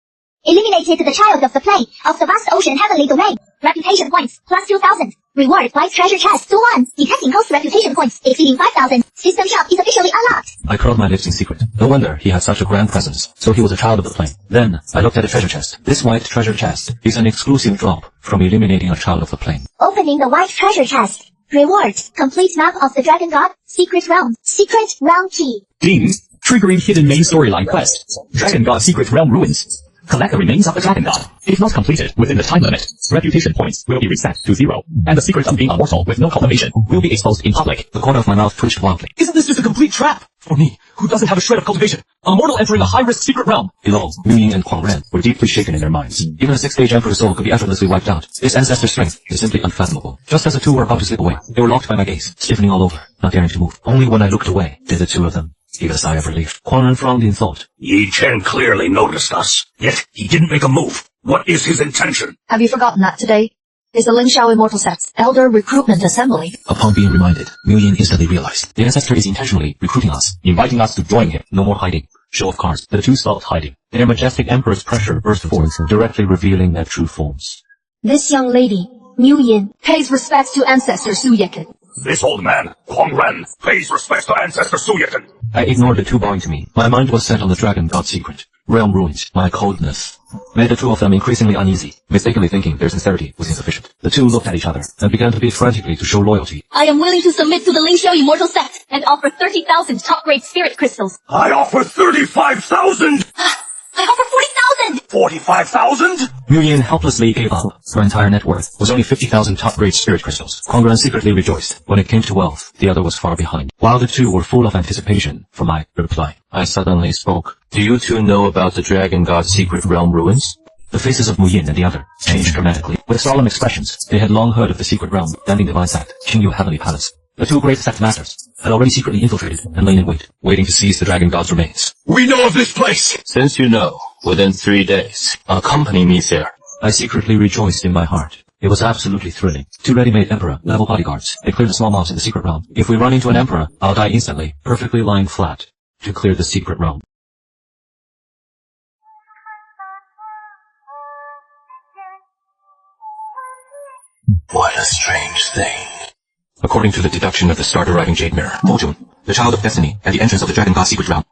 Eliminated the child of the plane of the vast ocean heavenly domain. Reputation points plus 2,000. Reward white treasure chest to 1. Detecting host reputation points exceeding 5,000. System shop is officially unlocked. I curled my lips in secret. No wonder he had such a grand presence. So he was a child of the plane. Then I looked at the treasure chest. This white treasure chest is an exclusive drop from eliminating a child of the plane. Opening the white treasure chest. Reward. Complete map of the Dragon God. Secret Realm. Secret Realm key. Ding! Triggering hidden main storyline quest. Dragon God Secret Realm Ruins. Collect the remains of the Dragon God. If not completed within the time limit, reputation points will be reset to 0, and the secret of being immortal with no cultivation will be exposed in public. The corner of my mouth twitched wildly. Isn't this just a complete trap? For me, who doesn't have a shred of cultivation, a mortal entering a high-risk secret realm. Below, Liu Ying and Kuang Ren were deeply shaken in their minds. Even a 6-stage emperor's soul could be effortlessly wiped out. This ancestor strength is simply unfathomable. Just as the two were about to slip away, they were locked by my gaze, stiffening all over, not daring to move. Only when I looked away did the two of them give a sigh of relief. Kuang Ren frowned in thought. Yi Chen clearly noticed us, yet he didn't make a move. What is his intention? Have you forgotten that today is the Lingxiao Immortal Sect's Elder Recruitment Assembly? Upon being reminded, Liu Ying instantly realized the ancestor is intentionally recruiting us, inviting us to join him. No more hiding. Show of cards. The two stopped hiding. Their majestic emperor's pressure burst forth, directly revealing their true forms. This young lady, Liu Yin, pays respects to ancestor Su Yeken. This old man, Kuang Ren, pays respects to ancestor Su Yeken. I ignored the two bowing to me. My mind was set on the Dragon God secret. Realm ruins. My coldness made the two of them increasingly uneasy, mistakenly thinking their sincerity was insufficient. The two looked at each other and began to bid frantically to show loyalty. I am willing to submit to the Lingxiao Immortal Sect and offer 30,000 top-grade spirit crystals. I offer 35,000! I offer 40,000! 45,000? Liu Yin helplessly gave up. Her entire net worth was only 50,000 top-grade spirit crystals. Kuang Ren secretly rejoiced. When it came to wealth, the other was far behind. While the two were full of anticipation for my reply, I suddenly spoke. Do you two know about the Dragon God Secret Realm Ruins? The faces of Mu Yin and the other changed dramatically. With solemn expressions, they had long heard of the secret realm, Danding Divine Sect, Qingyu Heavenly Palace. The two great sect masters had already secretly infiltrated and lain in wait, waiting to seize the Dragon God's remains. We know of this place! Since you know, within 3 days, accompany me there. I secretly rejoiced in my heart. It was absolutely thrilling. 2 ready-made Emperor-level bodyguards. They cleared the small mobs in the secret realm. If we run into an Emperor, I'll die instantly, perfectly lying flat, to clear the secret realm. What a strange thing. According to the deduction of the start-arriving Jade Mirror, Mojun, the Child of Destiny, at the entrance of the Dragon God Secret Realm.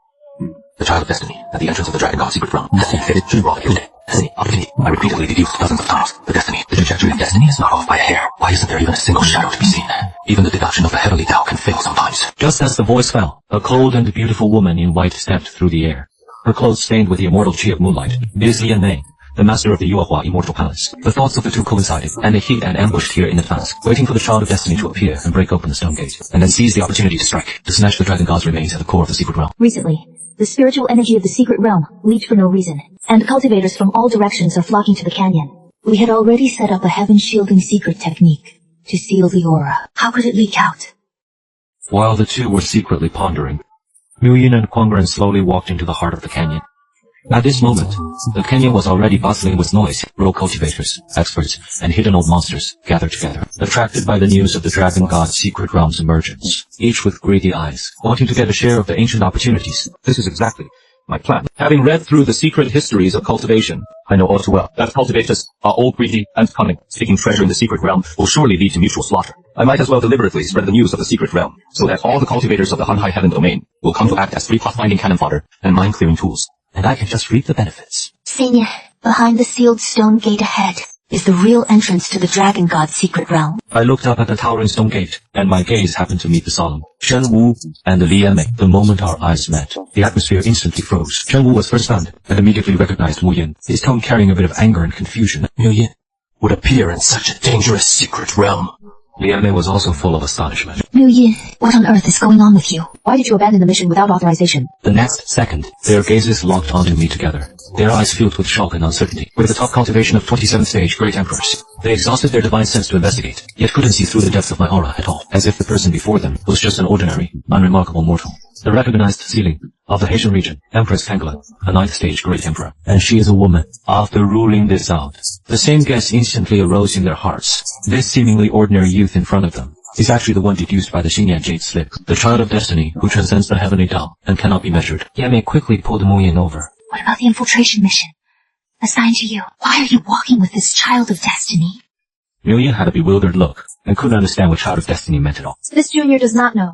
The Child of Destiny, at the entrance of the Dragon God Secret Realm. Destiny fitted to raw unit. Destiny, opportunity. I repeatedly deduced dozens of times. The destiny, the trajectory of destiny is not off by a hair. Why isn't there even a single shadow to be seen? Even the deduction of the heavenly Tao can fail sometimes. Just as the voice fell, a cold and beautiful woman in white stepped through the air. Her clothes stained with the immortal chi of moonlight. It is Lian Mei, the master of the Yuehua Immortal Palace. The thoughts of the two coincided, and they hid and ambushed here in advance, waiting for the Child of Destiny to appear and break open the stone gate, and then seize the opportunity to strike, to snatch the Dragon God's remains at the core of the secret realm. Recently, the spiritual energy of the secret realm leaked for no reason, and cultivators from all directions are flocking to the canyon. We had already set up a heaven-shielding secret technique to seal the aura. How could it leak out? While the two were secretly pondering, Liu Yin and Kuang Ren slowly walked into the heart of the canyon. At this moment, the canyon was already bustling with noise. Rogue cultivators, experts, and hidden old monsters gathered together, attracted by the news of the Dragon God's secret realm's emergence, each with greedy eyes, wanting to get a share of the ancient opportunities. This is exactly my plan. Having read through the secret histories of cultivation, I know all too well that cultivators are all greedy and cunning. Seeking treasure in the secret realm will surely lead to mutual slaughter. I might as well deliberately spread the news of the secret realm, so that all the cultivators of the Hanhai Heaven domain will come to act as free pathfinding cannon fodder and mind-clearing tools. And I can just reap the benefits. Senior, behind the sealed stone gate ahead. is the real entrance to the Dragon God's secret realm. I looked up at the towering stone gate, and my gaze happened to meet the solemn Shen Wu and Li Yanmei. The moment our eyes met, the atmosphere instantly froze. Shen Wu was first stunned, and immediately recognized Wu Yin, his tone carrying a bit of anger and confusion. Liu Yin would appear in such a dangerous secret realm. Li Yanmei was also full of astonishment. Liu Yin, what on earth is going on with you? Why did you abandon the mission without authorization? The next second, their gazes locked onto me together, their eyes filled with shock and uncertainty. With the top cultivation of 27th stage great emperors, they exhausted their divine sense to investigate, yet couldn't see through the depths of my aura at all, as if the person before them was just an ordinary, unremarkable mortal. The recognized ceiling of the Haitian region, Empress Tangela, a 9th stage great emperor, and she is a woman. After ruling this out, the same guess instantly arose in their hearts. This seemingly ordinary youth in front of them is actually the one deduced by the Xingyan Jade slip, the child of destiny who transcends the heavenly Tao and cannot be measured. Yanmei quickly pulled Mu Yin over. What about the infiltration mission assigned to you? Why are you walking with this child of destiny? Mu Yin had a bewildered look and couldn't understand what child of destiny meant at all. This junior does not know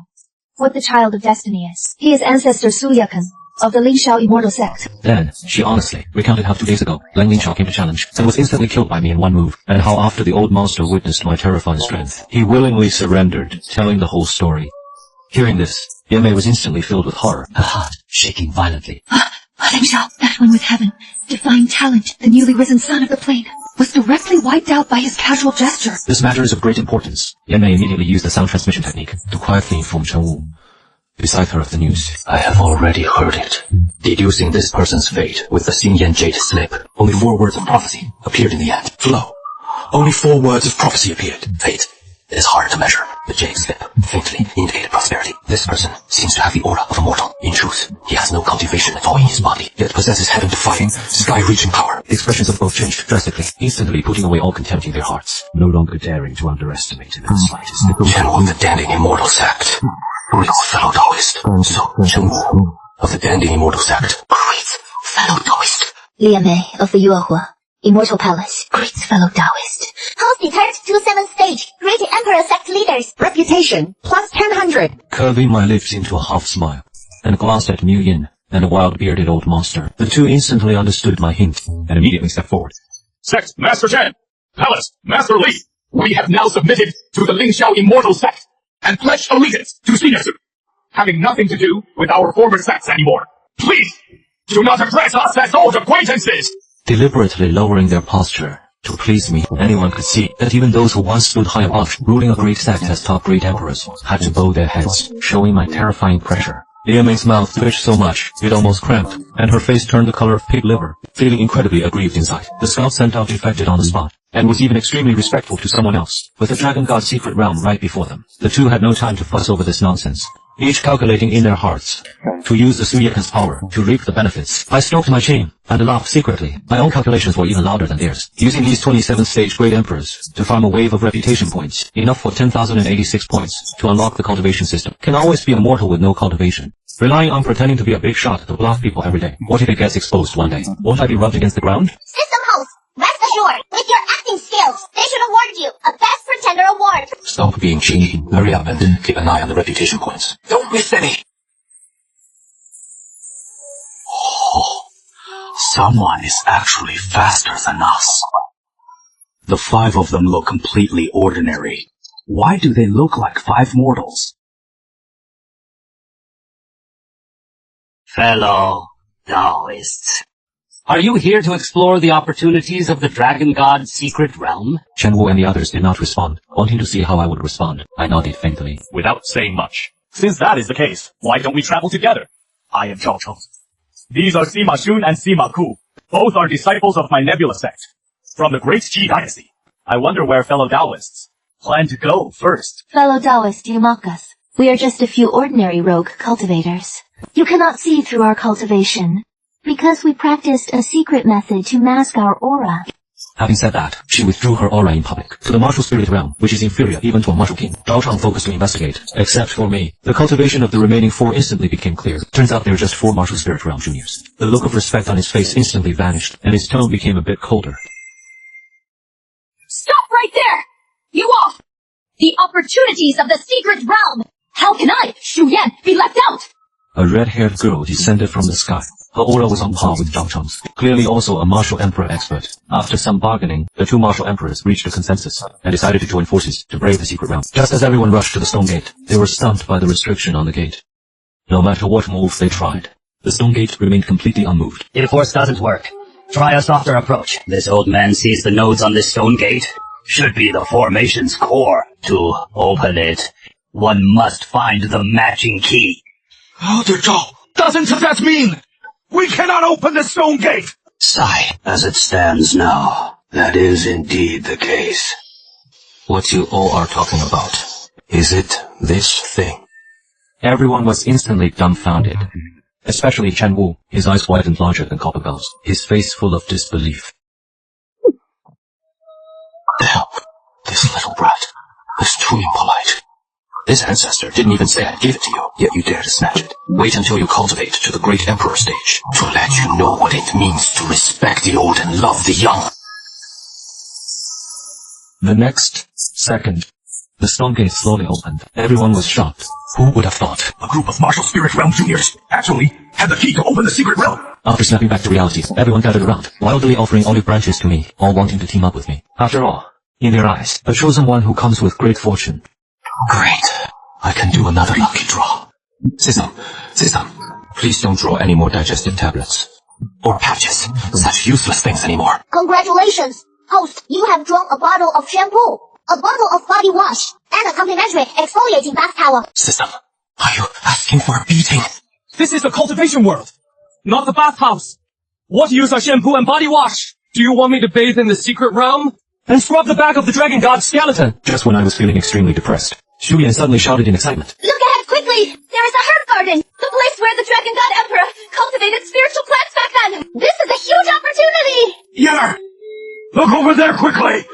what the child of destiny is. He is ancestor Su Yakan of the Lingxiao Immortal Sect. Then, she honestly recounted how 2 days ago, Lingxiao came to challenge, and was instantly killed by me in one move, and how after the old monster witnessed my terrifying strength, he willingly surrendered, telling the whole story. Hearing this, Yanmei was instantly filled with horror, her heart shaking violently. Lingxiao, that one with heaven, divine talent, the newly risen son of the plane, was directly wiped out by his casual gesture. This matter is of great importance. Yanmei immediately used the sound transmission technique to quietly inform Chen Wu beside her of the news. I have already heard it. Deducing this person's fate with the Xingyan Jade slip, only 4 words of prophecy appeared in the end. Flow. Only 4 words of prophecy appeared. Fate is hard to measure. The Jade slip faintly indicated prosperity. This person seems to have the aura of a mortal. In truth, he has no cultivation at all in his body, yet possesses heaven-defying, sky-reaching power. The expressions of both changed drastically, instantly putting away all contempt in their hearts, no longer daring to underestimate in the slightest. Chen Wu of the Danding Immortal Sect. Great fellow Taoist. So, Chen Wu of the Danding Immortal Sect. Great fellow Taoist. Li Yanmei of the Yuehua Immortal Palace. Great fellow Taoist. House detect 2 7th stage Great Emperor Sect leaders. Reputation, plus 1,000. Curving my lips into a half smile, and glanced at Mu Yin and a wild-bearded old monster. The two instantly understood my hint, and immediately stepped forward. Sect Master Chen, Palace Master Li, we have now submitted to the Lingxiao Immortal Sect, and pledged allegiance to Xingyan, having nothing to do with our former sects anymore. Please, do not address us as old acquaintances! Deliberately lowering their posture to please me, anyone could see that even those who once stood high above, ruling a great sect as top great emperors, had to bow their heads, showing my terrifying pressure. Liamei's mouth twitched so much, it almost cramped, and her face turned the color of pig liver, feeling incredibly aggrieved inside. The scout sent out infected on the spot, and was even extremely respectful to someone else, with the Dragon God's secret realm right before them. The two had no time to fuss over this nonsense, each calculating in their hearts to use the Suyakan's power to reap the benefits. I stroked my chin and laughed secretly. My own calculations were even louder than theirs. Using these 27th stage great emperors to farm a wave of reputation points, enough for 10,086 points to unlock the cultivation system, can always be a mortal with no cultivation. Relying on pretending to be a big shot to bluff people every day. What if it gets exposed one day? Won't I be rubbed against the ground? System host, rest assured, with your acting skills, they should award you a Best Pretender award. Stop being cheeky. Hurry up and keep an eye on the reputation points. Don't miss any! Oh, someone is actually faster than us. The 5 of them look completely ordinary. Why do they look like 5 mortals? Fellow Taoists, are you here to explore the opportunities of the Dragon God's secret realm? Chen Wu and the others did not respond, wanting to see how I would respond. I nodded faintly. Without saying much. Since that is the case, why don't we travel together? I am Zhao Cheng. These are Sima Shun and Sima Ku. Both are disciples of my Nebula sect, from the Great Qi dynasty. I wonder where fellow Taoists plan to go first. Fellow Taoist, you mock us. We are just a few ordinary rogue cultivators. You cannot see through our cultivation, because we practiced a secret method to mask our aura. Having said that, she withdrew her aura in public to the martial spirit realm, which is inferior even to a martial king. Zhao Chang focused to investigate. Except for me, the cultivation of the remaining 4 instantly became clear. Turns out they were just 4 martial spirit realm juniors. The look of respect on his face instantly vanished, and his tone became a bit colder. Stop right there! You all! The opportunities of the secret realm! How can I, Shu Yan, be left out? A red-haired girl descended from the sky, Her aura was on par with Zhang Cheng's, clearly also a martial emperor expert. After some bargaining, the two martial emperors reached a consensus and decided to join forces to brave the secret realm. Just as everyone rushed to the stone gate, they were stunned by the restriction on the gate. No matter what move they tried, the stone gate remained completely unmoved. If force doesn't work, try a softer approach. This old man sees the nodes on this stone gate. Should be the formation's core. To open it, one must find the matching key. Elder Zhao, doesn't that mean we cannot open the stone gate? Sigh, as it stands now, that is indeed the case. What you all are talking about, is it this thing? Everyone was instantly dumbfounded. Especially Chen Wu, his eyes widened larger than copper bells, his face full of disbelief. The hell? This little brat is too impolite. This ancestor didn't even say I gave it to you, yet you dare to snatch it. Wait until you cultivate to the great emperor stage, to let you know what it means to respect the old and love the young. The next second, the stone gate slowly opened. Everyone was shocked. Who would have thought? A group of martial spirit realm juniors actually had the key to open the secret realm. After snapping back to reality, everyone gathered around, wildly offering olive branches to me, all wanting to team up with me. After all, in their eyes, a chosen one who comes with great fortune. Great. I can do another lucky draw. System, please don't draw any more digestive tablets. Or patches. Such useless things anymore. Congratulations! Host, you have drawn a bottle of shampoo, a bottle of body wash, and a complimentary exfoliating bath towel. System, are you asking for a beating? This is the cultivation world, not the bathhouse. What use are shampoo and body wash? Do you want me to bathe in the secret realm? And scrub the back of the dragon god's skeleton? Just when I was feeling extremely depressed, Xu Yan suddenly shouted in excitement. Look ahead quickly! There is a herb garden! The place where the dragon god emperor cultivated spiritual plants back then! This is a huge opportunity! Yeller! Look over there quickly!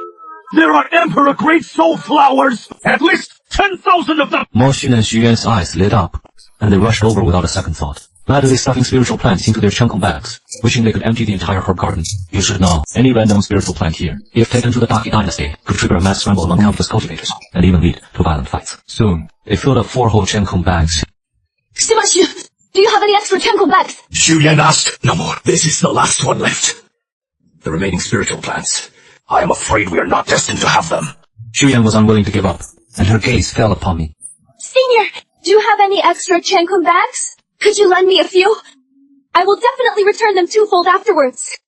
There are emperor great soul flowers! At least 10,000 of them! Mo Xun and Xu Yan's eyes lit up, and they rushed over without a second thought, gladly stuffing spiritual plants into their Chenkong bags, wishing they could empty the entire herb garden. You should know, any random spiritual plant here, if taken to the Daki dynasty, could trigger a mass scramble among countless cultivators, and even lead to violent fights. Soon, they filled up 4 whole Chenkong bags. Sima Xu, do you have any extra Chenkong bags? Xu Yan asked. No more. This is the last one left. The remaining spiritual plants. I am afraid we are not destined to have them. Xu Yan was unwilling to give up, and her gaze fell upon me. Senior, do you have any extra Chenkong bags? Could you lend me a few? I will definitely return them twofold afterwards.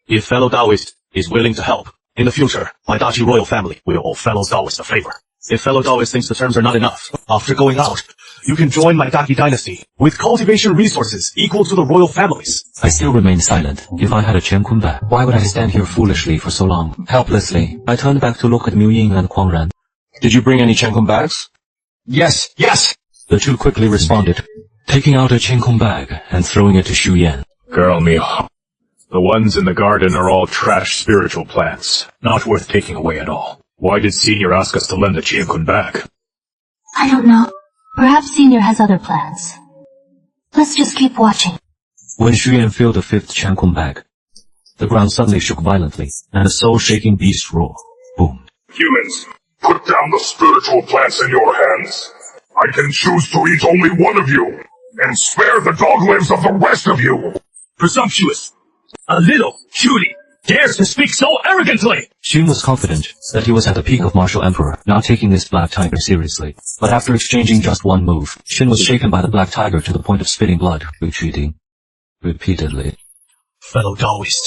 If fellow Taoist is willing to help, in the future, my Dachi royal family will owe fellow Taoist a favor. If fellow Taoist thinks the terms are not enough, after going out, you can join my Daki dynasty with cultivation resources equal to the royal families. I still remained silent. If I had a Chenkun bag, why would I stand here foolishly for so long? Helplessly, I turned back to look at Miu Ying and Kuang Ran. Did you bring any Chenkun bags? Yes. The two quickly responded, taking out a Chenkun bag and throwing it to Xu Yan. Girl Miu, the ones in the garden are all trash spiritual plants, not worth taking away at all. Why did Senior ask us to lend the Chenkun bag? I don't know. Perhaps Senior has other plans. Let's just keep watching. When Xu Yan filled the 5th Chenkun bag, the ground suddenly shook violently, and a soul-shaking beast roar boomed. Humans, put down the spiritual plants in your hands. I can choose to eat only one of you, and spare the dog lives of the rest of you. Presumptuous. A little cutie dares to speak so arrogantly. Xun was confident that he was at the peak of martial emperor, not taking this black tiger seriously. But after exchanging just one move, Xun was shaken by the black tiger to the point of spitting blood, retreating repeatedly. Fellow Taoist,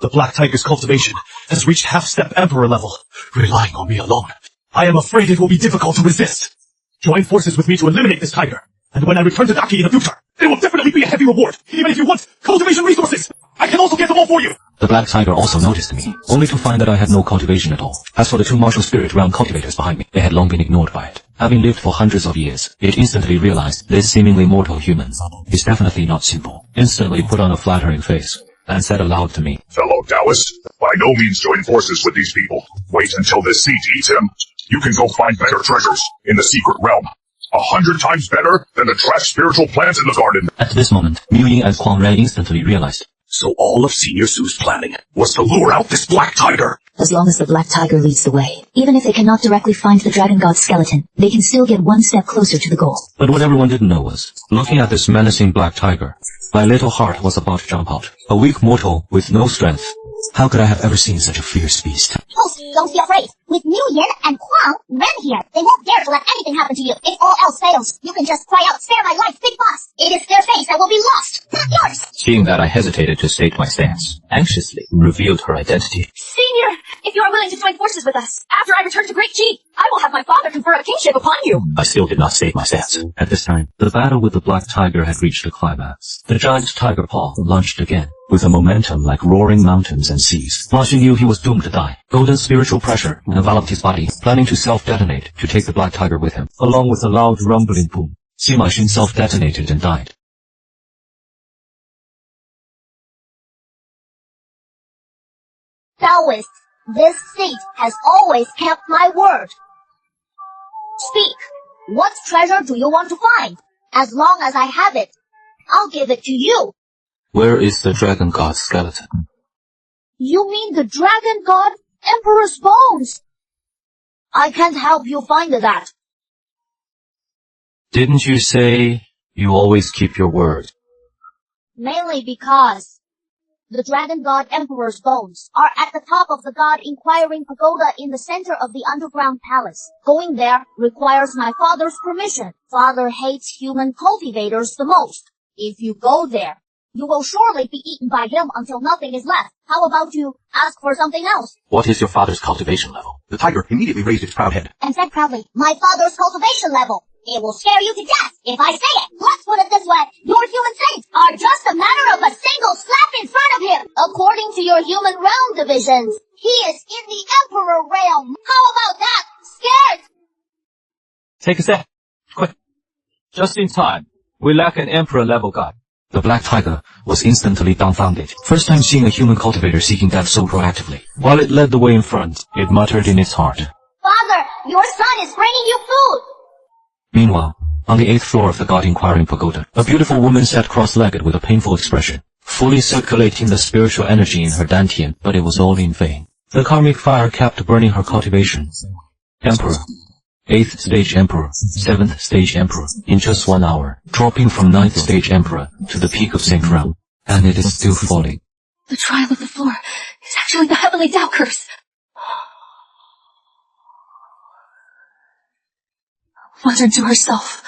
the black tiger's cultivation has reached half-step emperor level, relying on me alone. I am afraid it will be difficult to resist. Join forces with me to eliminate this tiger, and when I return to Daki in the future, there will definitely be a heavy reward, even if you want cultivation resources. I can also get them all for you. The black tiger also noticed me, only to find that I had no cultivation at all. As for the 2 martial spirit realm cultivators behind me, they had long been ignored by it. Having lived for hundreds of years, it instantly realized this seemingly mortal human is definitely not simple. Instantly put on a flattering face, and said aloud to me, Fellow Taoist, by no means join forces with these people. Wait until this siege eats him. You can go find better treasures in the secret realm. 100 times better than the trash spiritual plants in the garden. At this moment, Miu Ying and Kuang Ran instantly realized. So all of Senior Su's planning was to lure out this black tiger. As long as the black tiger leads the way, even if they cannot directly find the dragon god's skeleton, they can still get one step closer to the goal. But what everyone didn't know was, looking at this menacing black tiger, My little heart was about to jump out. A weak mortal with no strength. How could I have ever seen such a fierce beast? Host, don't be afraid. With New Yin and Kwang ran here, they won't dare to let anything happen to you. If all else fails, you can just cry out, "Spare my life, big boss." It is their face that will be lost, not yours. Seeing that, I hesitated to state my stance, anxiously revealed her identity. Senior, if you are willing to join forces with us, after I return to Great Chi, I will have my father confer a kingship upon you. I still did not state my stance. At this time, the battle with the black tiger had reached a climax. The giant tiger paw launched again, with a momentum like roaring mountains and seas. Ma Xin knew he was doomed to die. Golden spiritual pressure enveloped his body, planning to self-detonate to take the black tiger with him. Along with a loud rumbling boom, Sima Xin self-detonated and died. Taoist, this seat has always kept my word. Speak. What treasure do you want to find? As long as I have it, I'll give it to you. Where is the dragon god skeleton? You mean the dragon god Emperor's bones? I can't help you find that. Didn't you say you always keep your word? Mainly because the dragon god Emperor's bones are at the top of the god inquiring pagoda in the center of the underground palace. Going there requires my father's permission. Father hates human cultivators the most. If you go there, you will surely be eaten by him until nothing is left. How about you ask for something else? What is your father's cultivation level? The tiger immediately raised its proud head and said proudly, "My father's cultivation level. It will scare you to death if I say it. Let's put it this way. Your human saints are just a matter of a single slap in front of him. According to your human realm divisions, he is in the Emperor realm. How about that? Scared?" Take a step. Quick. Just in time. We lack an Emperor level god. The black tiger was instantly dumbfounded. First time seeing a human cultivator seeking death so proactively. While it led the way in front, it muttered in its heart, "Father, your son is bringing you food." Meanwhile, on the 8th floor of the God Inquiring Pagoda, a beautiful woman sat cross-legged with a painful expression, fully circulating the spiritual energy in her dantian, but it was all in vain. The karmic fire kept burning her cultivation. Emperor. 8th stage Emperor, 7th stage Emperor, in just 1 hour, dropping from 9th stage Emperor to the peak of Saint Realm, and it is still falling. The trial of the floor is actually the heavenly Tao curse. Muttered to herself,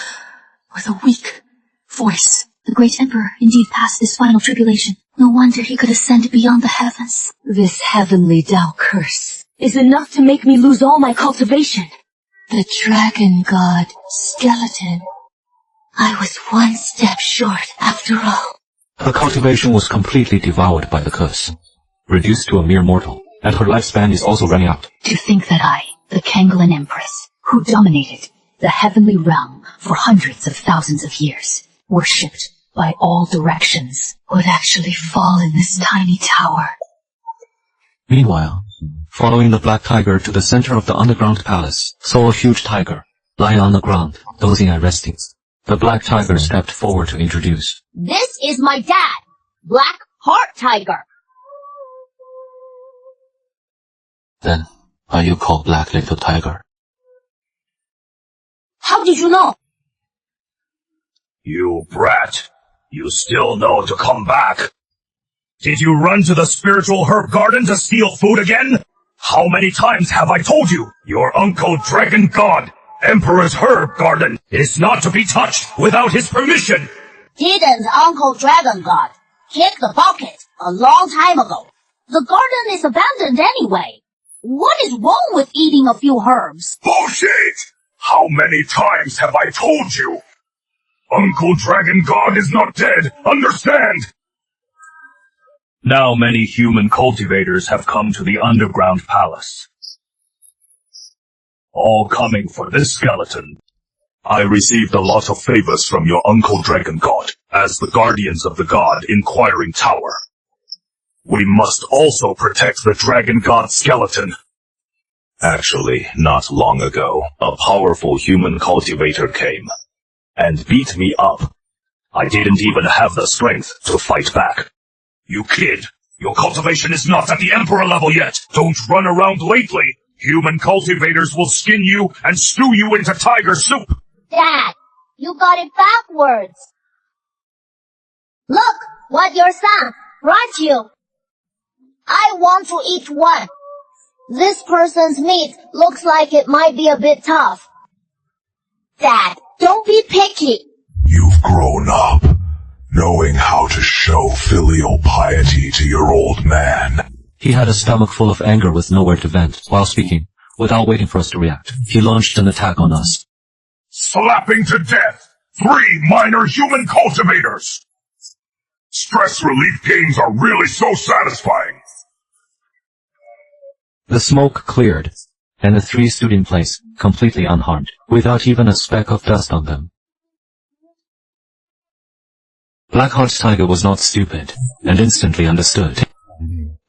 with a weak voice. The great Emperor indeed passed this final tribulation. No wonder he could ascend beyond the heavens. This heavenly Tao curse is enough to make me lose all my cultivation. The dragon god skeleton. I was one step short after all. Her cultivation was completely devoured by the curse, reduced to a mere mortal, and her lifespan is also running out. To think that I, the Kanglan Empress, who dominated the heavenly realm for hundreds of thousands of years, worshipped by all directions, would actually fall in this tiny tower. Meanwhile, following the black tiger to the center of the underground palace, saw a huge tiger, lying on the ground, dozing and resting. The black tiger stepped forward to introduce. "This is my dad, Black Heart Tiger." Then, are you called Black Little Tiger? How did you know? You brat. You still know to come back. Did you run to the spiritual herb garden to steal food again? How many times have I told you? Your uncle Dragon God, Emperor's herb garden, is not to be touched without his permission. Didn't Uncle Dragon God kick the bucket a long time ago? The garden is abandoned anyway. What is wrong with eating a few herbs? Bullshit! How many times have I told you? Uncle Dragon God is not dead, understand? Now many human cultivators have come to the underground palace, all coming for this skeleton. I received a lot of favors from your Uncle Dragon God, as the guardians of the God Inquiring Tower. We must also protect the Dragon God skeleton. Actually, not long ago, a powerful human cultivator came and beat me up. I didn't even have the strength to fight back. You kid, your cultivation is not at the Emperor level yet. Don't run around lately. Human cultivators will skin you and stew you into tiger soup. Dad, you got it backwards. Look what your son brought you. I want to eat one. This person's meat looks like it might be a bit tough. Dad, don't be picky. You've grown up, knowing how to show filial piety to your old man. He had a stomach full of anger with nowhere to vent. While speaking, without waiting for us to react, he launched an attack on us. Slapping to death 3 minor human cultivators! Stress relief games are really so satisfying. The smoke cleared, and the 3 stood in place, completely unharmed, without even a speck of dust on them. Blackheart's tiger was not stupid, and instantly understood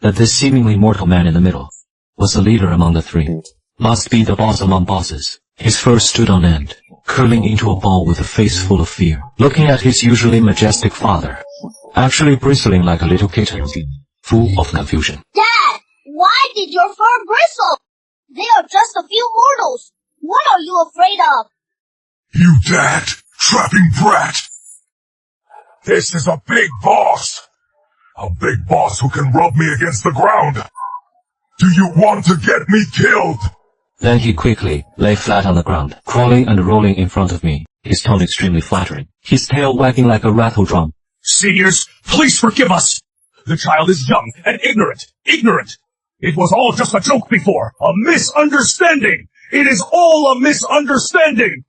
that this seemingly mortal man in the middle was the leader among the 3. Must be the boss among bosses. His fur stood on end, curling into a ball with a face full of fear, looking at his usually majestic father, actually bristling like a little kitten, full of confusion. Dad, why did your fur bristle? They are just a few mortals. What are you afraid of? You dad, trapping brat! This is a big boss! A big boss who can rub me against the ground! Do you want to get me killed? Then he quickly lay flat on the ground, crawling and rolling in front of me, his tone extremely flattering, his tail wagging like a rattle drum. Seniors, please forgive us! The child is young and ignorant. It was all just a joke before, a misunderstanding! It is all a misunderstanding!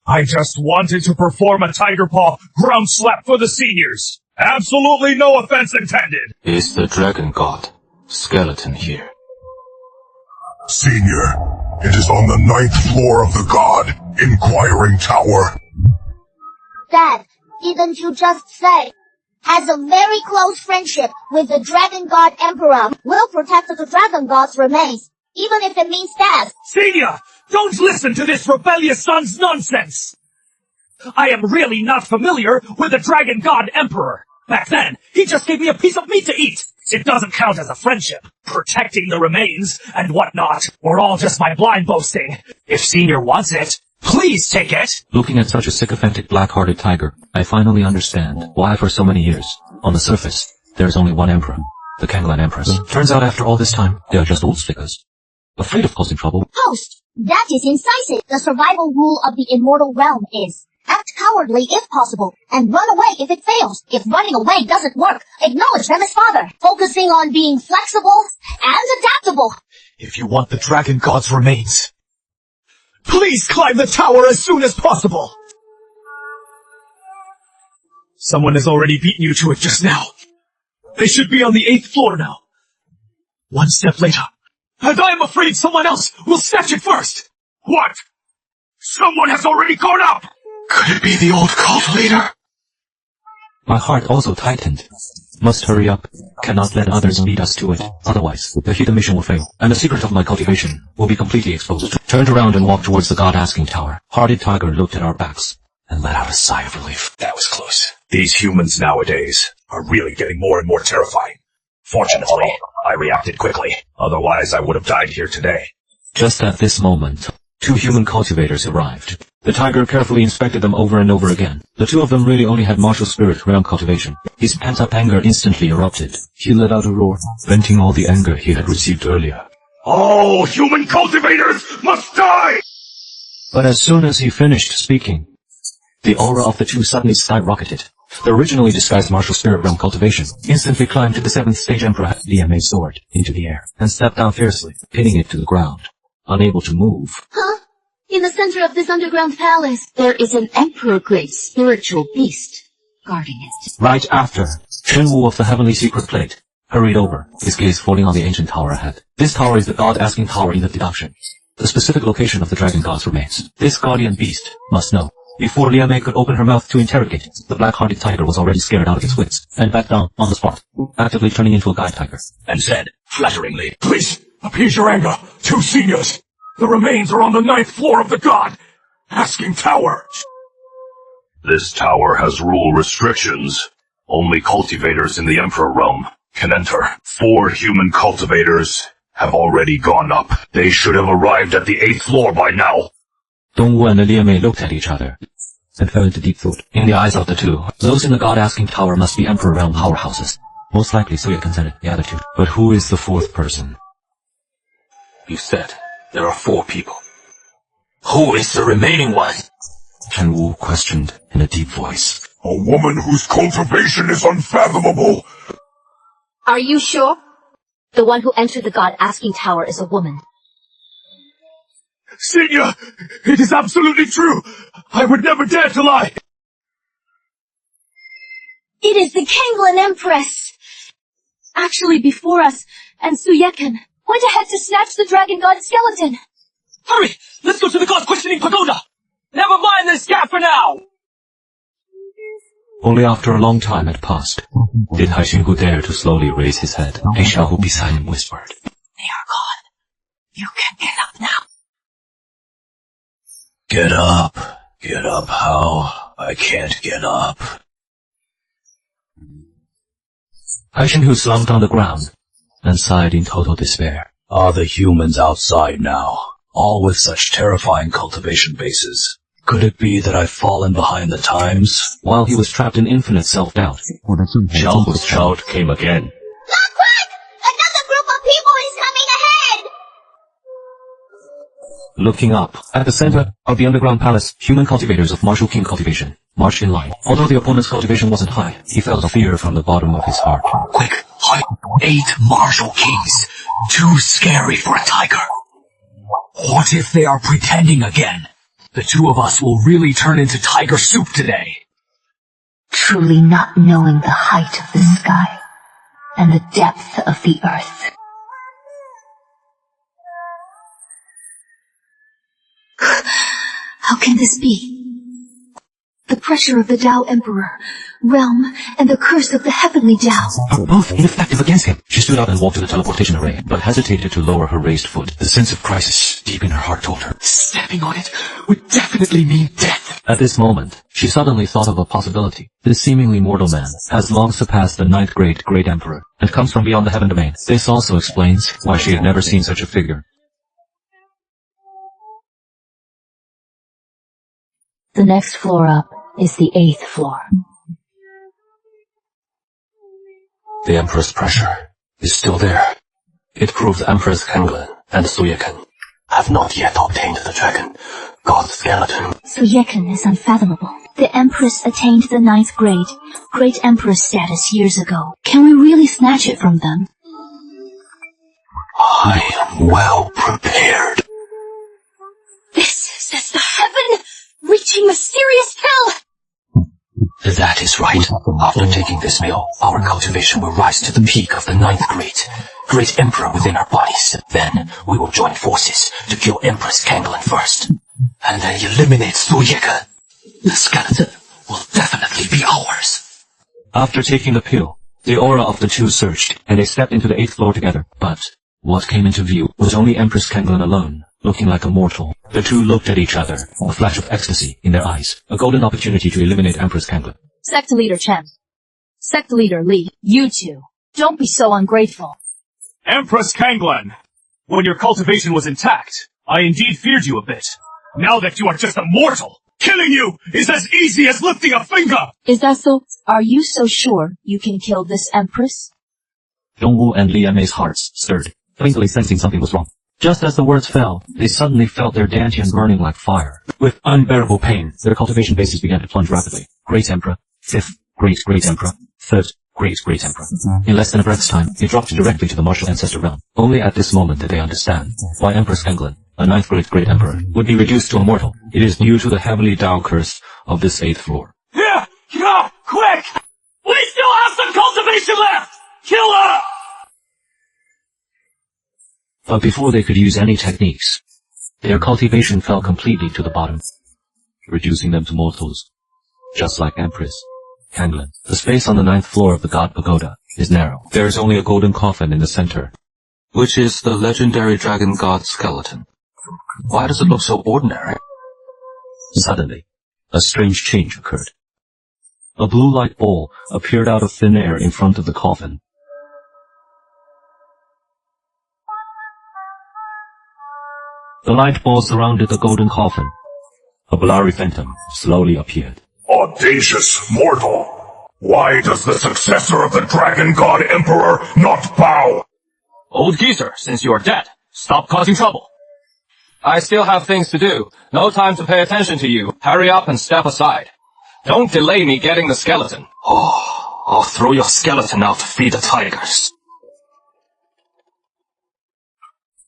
I just wanted to perform a tiger paw ground slap for the seniors. Absolutely no offense intended! Is the dragon god skeleton here? Senior, it is on the 9th floor of the god, Inquiring Tower. Dad, didn't you just say, has a very close friendship with the Dragon God Emperor, will protect the Dragon God's remains, even if it means death? Senior, don't listen to this rebellious son's nonsense! I am really not familiar with the Dragon God Emperor. Back then, he just gave me a piece of meat to eat. It doesn't count as a friendship. Protecting the remains and whatnot were all just my blind boasting. If Senior wants it, please take it! Looking at such a sycophantic black-hearted tiger, I finally understand why for so many years, on the surface, there is only one emperor, the Kanglan Empress. Turns out after all this time, they are just old stickers, afraid of causing trouble. Host, that is incisive. The survival rule of the immortal realm is, act cowardly if possible, and run away if it fails. If running away doesn't work, acknowledge them as father, focusing on being flexible and adaptable. If you want the Dragon God's remains, please climb the tower as soon as possible! Someone has already beaten you to it just now. They should be on the 8th floor now. One step later, and I am afraid someone else will snatch it first! What? Someone has already gone up! Could it be the old cult leader? My heart also tightened. Must hurry up. Cannot let others beat us to it. Otherwise, the hidden mission will fail, and the secret of my cultivation will be completely exposed. Turned around and walked towards the god-asking tower. Hearted Tiger looked at our backs and let out a sigh of relief. That was close. These humans nowadays are really getting more and more terrifying. Fortunately, I reacted quickly. Otherwise, I would have died here today. Just at this moment, 2 human cultivators arrived. The tiger carefully inspected them over and over again. The 2 of them really only had martial spirit realm cultivation. His pent-up anger instantly erupted. He let out a roar, venting all the anger he had received earlier. All human cultivators must die! But as soon as he finished speaking, the aura of the 2 suddenly skyrocketed. The originally disguised martial spirit realm cultivation instantly climbed to the 7th stage Emperor DMA's sword into the air and stepped down fiercely, pinning it to the ground, unable to move. Huh? In the center of this underground palace, there is an emperor-grade spiritual beast guarding it. Right after, Shenwu of the Heavenly Secret Plate hurried over, his gaze falling on the ancient tower ahead. This tower is the god-asking tower in the deduction, the specific location of the dragon god's remains. This guardian beast must know. Before Liu Mei could open her mouth to interrogate, the black-hearted tiger was already scared out of its wits, and backed down on the spot, actively turning into a guide tiger. And said, flatteringly, please, appease your anger, 2 seniors. The remains are on the 9th floor of the god-asking tower. This tower has rule restrictions. Only cultivators in the Emperor realm can enter. 4 human cultivators have already gone up. They should have arrived at the 8th floor by now. Dongwu and Liu Mei looked at each other. and fell into deep thought. In the eyes of the two, those in the God-asking tower must be Emperor Realm powerhouses. Most likely Suya consented the attitude. But who is the fourth person? You said there are 4 people. Who is the remaining one? Chen Wu questioned in a deep voice. A woman whose cultivation is unfathomable. Are you sure? The one who entered the God-asking tower is a woman. Senior, it is absolutely true. I would never dare to lie. It is the Kanglan Empress! Actually before us, and Suyekan went ahead to snatch the Dragon God skeleton. Hurry! Let's go to the God questioning pagoda! Never mind this gap for now! Only after a long time had passed, did Haixingu dare to slowly raise his head. A Xiaohu beside him whispered, They are gone. You can get up now. Get up. Get up how? I can't get up. Haixingu slumped on the ground and sighed in total despair. Are the humans outside now, all with such terrifying cultivation bases? Could it be that I've fallen behind the times? While he was trapped in infinite self-doubt, Xiaohu's shout came again. Look, quick! Another group of people is coming ahead! Looking up, at the center of the underground palace, human cultivators of Martial King cultivation marched in line. Although the opponent's cultivation wasn't high, he felt fear from the bottom of his heart. Quick, 8 martial kings. Too scary for a tiger. What if they are pretending again? The 2 of us will really turn into tiger soup today. Truly not knowing the height of the sky and the depth of the earth. How can this be? The pressure of the Tao Emperor, realm, and the curse of the heavenly Tao are both ineffective against him. She stood up and walked to the teleportation array, but hesitated to lower her raised foot. The sense of crisis deep in her heart told her, Stepping on it would definitely mean death. At this moment, she suddenly thought of a possibility. This seemingly mortal man has long surpassed the 9th Great Emperor, and comes from beyond the heaven domain. This also explains why she had never seen such a figure. The next floor up is the 8th floor. The Emperor's pressure is still there. It proves Empress Kanglan and Suyekan have not yet obtained the Dragon God skeleton. Suyekan is unfathomable. The Empress attained the 9th Great Empress status years ago. Can we really snatch it from them? I am well prepared. This is the heaven-reaching mysterious hell! That is right. After taking this meal, our cultivation will rise to the peak of the 9th Great Emperor within our bodies. Then we will join forces to kill Empress Kanglan first, and then eliminate Suyekan. The skeleton will definitely be ours. After taking the pill, the aura of the 2 surged, and they stepped into the 8th floor together. But what came into view was only Empress Kanglan alone, looking like a mortal. The 2 looked at each other, a flash of ecstasy in their eyes, a golden opportunity to eliminate Empress Kanglan. Sect Leader Chen. Sect Leader Li, you 2. Don't be so ungrateful. Empress Kanglan, when your cultivation was intact, I indeed feared you a bit. Now that you are just a mortal, killing you is as easy as lifting a finger! Is that so? Are you so sure you can kill this Empress? Dongwu and Li Mei's hearts stirred, faintly sensing something was wrong. Just as the words fell, they suddenly felt their dantian burning like fire. With unbearable pain, their cultivation bases began to plunge rapidly. Great Emperor, 5th Great Emperor, 3rd Great Emperor. In less than a breath's time, they dropped directly to the martial ancestor realm. Only at this moment did they understand why Empress Kanglan, a 9th Great Emperor, would be reduced to a mortal. It is due to the heavenly Tao curse of this 8th floor. Yeah! Quick! We still have some cultivation left! Kill her! But before they could use any techniques, their cultivation fell completely to the bottom, reducing them to mortals, just like Empress Kanglan. The space on the 9th floor of the God Pagoda is narrow. There is only a golden coffin in the center, Which is the legendary Dragon God skeleton. Why does it look so ordinary? Suddenly, a strange change occurred. A blue light ball appeared out of thin air in front of the coffin. The light ball surrounded the golden coffin. A blurry phantom slowly appeared. Audacious mortal! Why does the successor of the Dragon God Emperor not bow? Old geezer, since you are dead, stop causing trouble. I still have things to do. No time to pay attention to you. Hurry up and step aside. Don't delay me getting the skeleton. Oh, I'll throw your skeleton out to feed the tigers.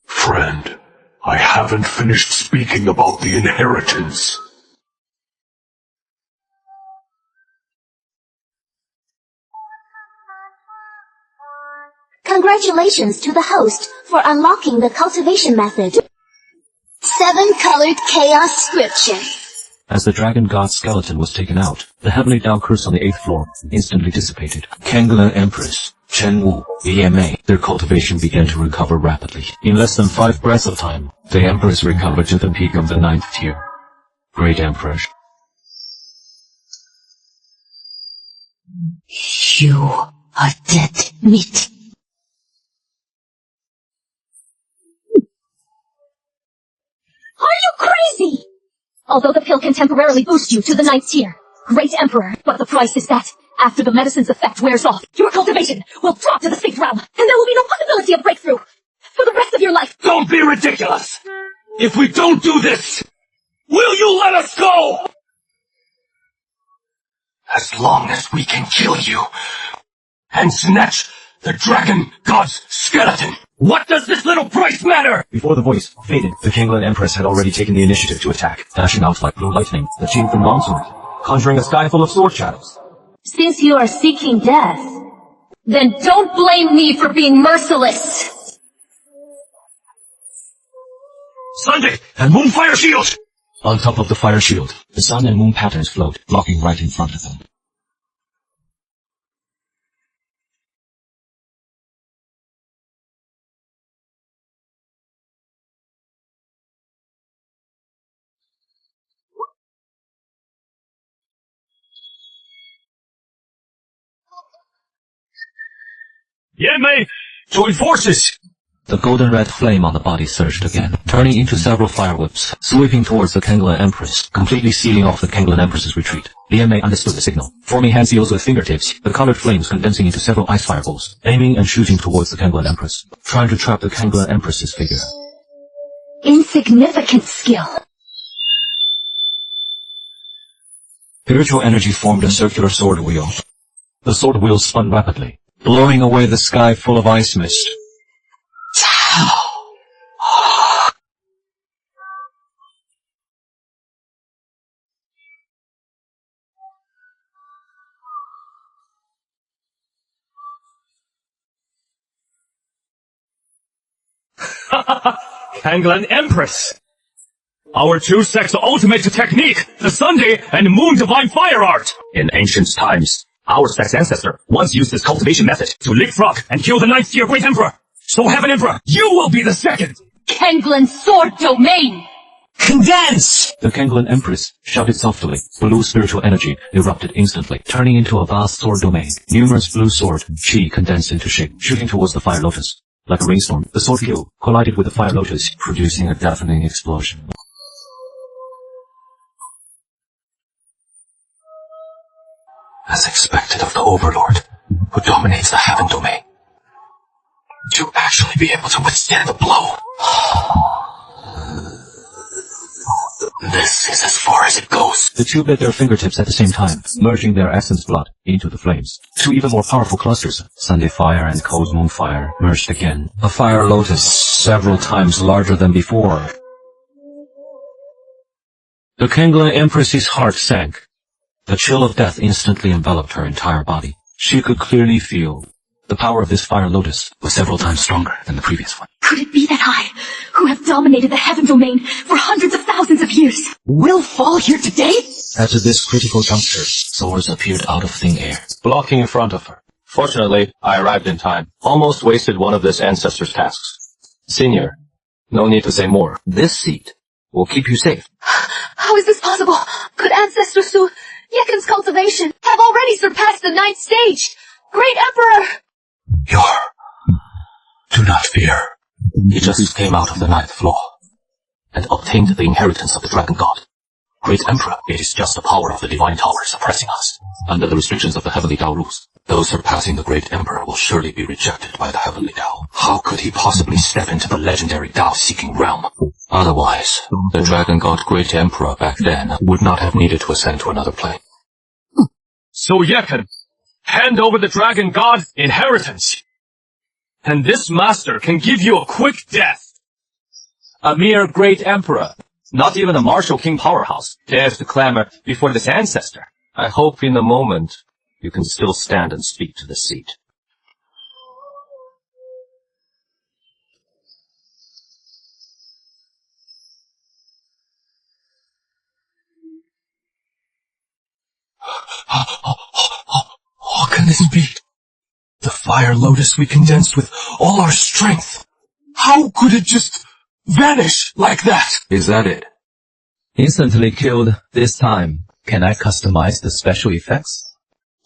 Friend, I haven't finished speaking about the inheritance. Congratulations to the host for unlocking the cultivation method. 7-colored chaos scripture. As the dragon god's skeleton was taken out, the heavenly Tao curse on the 8th floor instantly dissipated. Kanglan Empress, Chen Wu, EMA, their cultivation began to recover rapidly. In less than 5 breaths of time, the Empress recovered to the peak of the 9th tier. Great Emperor. You are dead meat. Are you crazy? Although the pill can temporarily boost you to the 9th tier, Great Emperor, but the price is that, after the medicine's effect wears off, your cultivation will drop to the 6th realm, and there will be no possibility of breakthrough for the rest of your life. Don't be ridiculous! If we don't do this, will you let us go? As long as we can kill you and snatch the Dragon God's skeleton. What does this little price matter? Before the voice faded, the Kanglan Empress had already taken the initiative to attack, dashing out like blue lightning, the chain from longsword, conjuring a sky full of sword shadows. Since you are seeking death, then don't blame me for being merciless. Sunday and Moonfire Shield! On top of the fire shield, the sun and moon patterns float, blocking right in front of them. Yanmei, join forces! The golden red flame on the body surged again, turning into several fire whips, sweeping towards the Kanglan Empress, completely sealing off the Kanglan Empress's retreat. Lian Mei understood the signal, forming hand seals with fingertips, the colored flames condensing into several ice fireballs, aiming and shooting towards the Kanglan Empress, trying to trap the Kanglan Empress's figure. Insignificant skill. Spiritual energy formed a circular sword wheel. The sword wheel spun rapidly, blowing away the sky full of ice mist. Kanglan Empress! Our two sects' ultimate technique, the Sunday and Moon Divine Fire Art! In ancient times, our sect's ancestor once used this cultivation method to leapfrog and kill the 9th tier Great Emperor! So Heaven Emperor, you will be the second! Kanglan Sword Domain! Condense! The Kanglan Empress shouted softly. Blue spiritual energy erupted instantly, turning into a vast sword domain. Numerous blue sword chi condensed into shape, shooting towards the fire lotus. Like a rainstorm, the sword wheel collided with the fire lotus, producing a deafening explosion. As expected of the Overlord, who dominates the Heaven Domain, to actually be able to withstand the blow. This is as far as it goes. The two bit their fingertips at the same time, merging their essence blood into the flames. Two even more powerful clusters, Sunday Fire and Cold Moon Fire, merged again. A fire lotus several times larger than before. The Kanglan Empress's heart sank. The chill of death instantly enveloped her entire body. She could clearly feel the power of this fire lotus was several times stronger than the previous one. Could it be that I, who have dominated the Heaven Domain for hundreds of thousands of years, will fall here today? At this critical juncture, swords appeared out of thin air, blocking in front of her. Fortunately, I arrived in time. Almost wasted one of this ancestor's tasks. Senior, no need to say more. This seat will keep you safe. How is this possible? Could Ancestor Su, Yeken's cultivation, have already surpassed the 9th stage? Great Emperor! Do not fear. He just came out of the 9th floor and obtained the inheritance of the Dragon God. Great Emperor, it is just the power of the Divine Tower suppressing us. Under the restrictions of the Heavenly Tao rules, those surpassing the Great Emperor will surely be rejected by the Heavenly Tao. How could he possibly step into the legendary Tao-seeking realm? Otherwise, the Dragon God Great Emperor back then would not have needed to ascend to another plane. So Yekan, hand over the Dragon God inheritance. And this master can give you a quick death. A mere Great Emperor. Not even a martial king powerhouse dares to clamor before this ancestor. I hope in a moment you can still stand and speak to the seat. What can this be? The fire lotus we condensed with all our strength. How could it just vanish like that? Is that it? Instantly killed this time. Can I customize the special effects?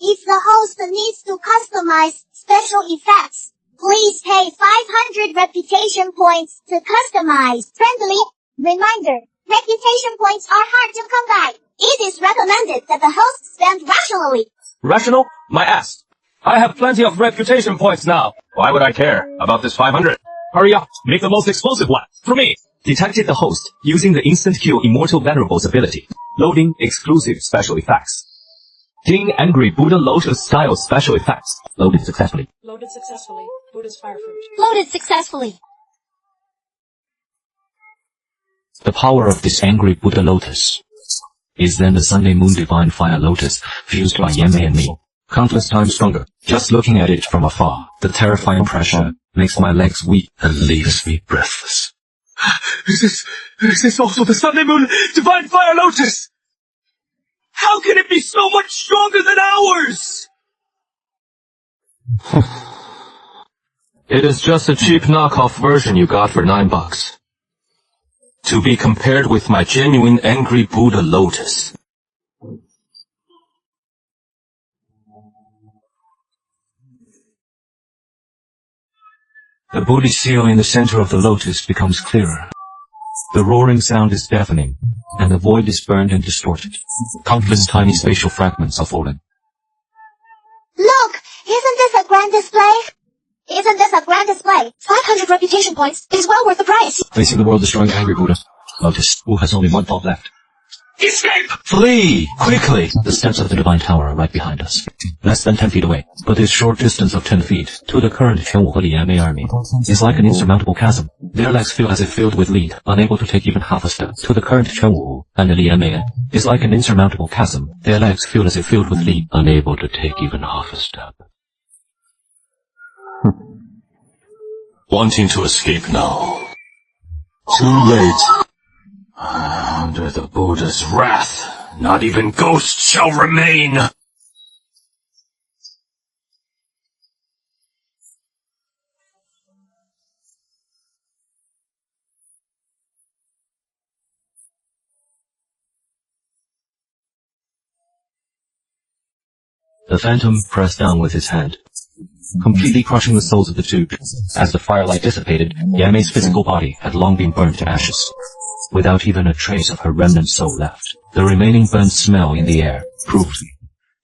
If the host needs to customize special effects, please pay 500 reputation points to customize. Friendly reminder, reputation points are hard to come by. It is recommended that the host spend rationally. Rational? My ass. I have plenty of reputation points now. Why would I care about this 500? Hurry up, make the most explosive one. For me. Detected the host using the instant kill Immortal Venerable's ability. Loading exclusive special effects. King Angry Buddha Lotus style special effects. Loaded successfully. Loaded successfully. Buddha's fire fruit. Loaded successfully. The power of this angry Buddha Lotus is then the Sunday Moon Divine Fire Lotus fused by Yamei and me. Countless times stronger. Just looking at it from afar, the terrifying pressure makes my legs weak and leaves me breathless. Is this also the Sunday Moon Divine Fire Lotus? How can it be so much stronger than ours? It is just a cheap knockoff version you got for $9. To be compared with my genuine Angry Buddha Lotus. The Buddha seal in the center of the lotus becomes clearer. The roaring sound is deafening, and the void is burned and distorted. Countless tiny spatial fragments are falling. Look! Isn't this a grand display? Isn't this a grand display? 500 reputation points is well worth the price. Facing the world-destroying angry Buddha Lotus, who has only one thought left. Escape! Flee! Quickly! The steps of the Divine Tower are right behind us. Less than 10 feet away, but this short distance of 10 feet to the current Quanwu He Lianmei army is like an insurmountable chasm. Their legs feel as if filled with lead, unable to take even half a step. To the current Quanwu and the Lianmei is like an insurmountable chasm. Their legs feel as if filled with lead, unable to take even half a step. Wanting to escape now. Too late. Under the Buddha's wrath, not even ghosts shall remain. The phantom pressed down with his hand, completely crushing the souls of the two. As the firelight dissipated, Yamei's physical body had long been burned to ashes, without even a trace of her remnant soul left. The remaining burnt smell in the air proved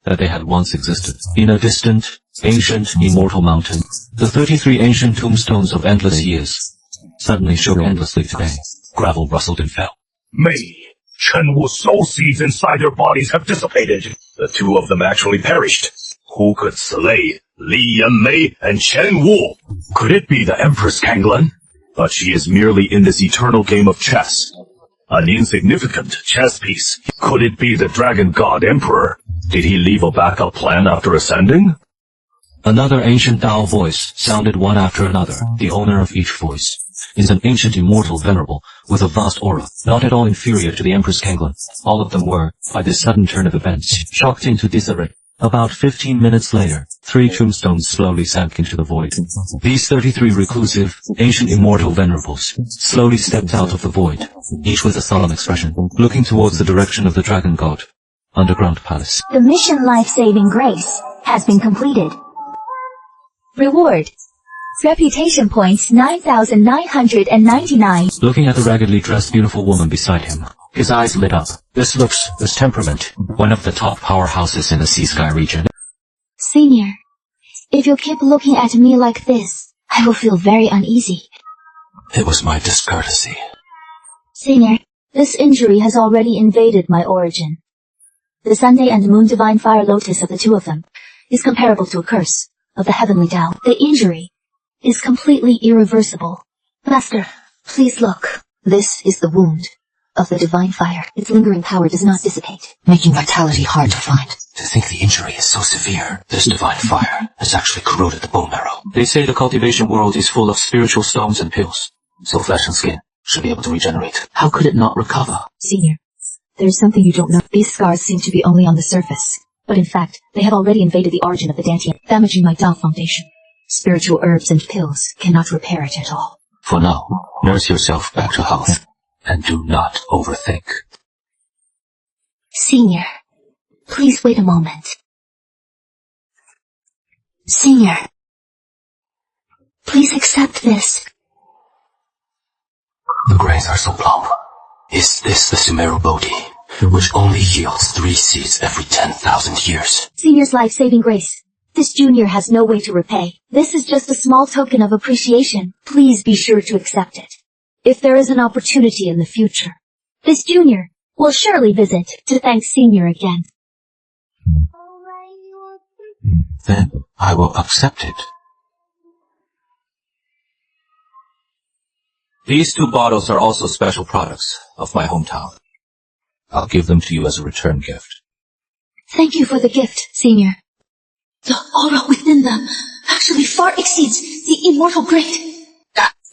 that they had once existed. In a distant, ancient, immortal mountain, the 33 ancient tombstones of endless years suddenly shook endlessly today. Gravel rustled and fell. Me, Chenwu's soul seeds inside their bodies have dissipated. The two of them actually perished. Who could slay Li Yanmei and Chenwu? Could it be the Empress Kanglan? But she is merely in this eternal game of chess. An insignificant chess piece. Could it be the Dragon God Emperor? Did he leave a backup plan after ascending? Another ancient Tao voice sounded one after another. The owner of each voice is an ancient Immortal Venerable with a vast aura, not at all inferior to the Empress Kanglan. All of them were, by this sudden turn of events, shocked into disarray. About 15 minutes later, 3 tombstones slowly sank into the void. These 33 reclusive, ancient Immortal Venerables slowly stepped out of the void, each with a solemn expression, looking towards the direction of the Dragon God Underground Palace. The mission Life-Saving Grace has been completed. Reward. Reputation points 9,999. Looking at the raggedly dressed beautiful woman beside him, His eyes lit up. This looks, this temperament, one of the top powerhouses in the Sea-Sky region. Senior, if you keep looking at me like this, I will feel very uneasy. It was my discourtesy. Senior, this injury has already invaded my origin. The Sunday and Moon Divine Fire Lotus of the two of them is comparable to a curse of the Heavenly Tao. The injury is completely irreversible. Master, please look. This is the wound of the Divine Fire. Its lingering power does not dissipate, making vitality hard to find. To think the injury is so severe, this divine fire has actually corroded the bone marrow. They say the cultivation world is full of spiritual stones and pills. So flesh and skin should be able to regenerate. How could it not recover? Senior, there's something you don't know. These scars seem to be only on the surface, but in fact, they have already invaded the origin of the Dantian, damaging my Tao foundation. Spiritual herbs and pills cannot repair it at all. For now, nurse yourself back to health, and do not overthink. Senior, please wait a moment. Senior, please accept this. The grains are so plump. Is this the Sumeru Bodhi, which only yields 3 seeds every 10,000 years? Senior's life-saving grace. This junior has no way to repay. This is just a small token of appreciation. Please be sure to accept it. If there is an opportunity in the future, this junior will surely visit to thank Senior again. Then I will accept it. These 2 bottles are also special products of my hometown. I'll give them to you as a return gift. Thank you for the gift, Senior. The aura within them actually far exceeds the immortal grade.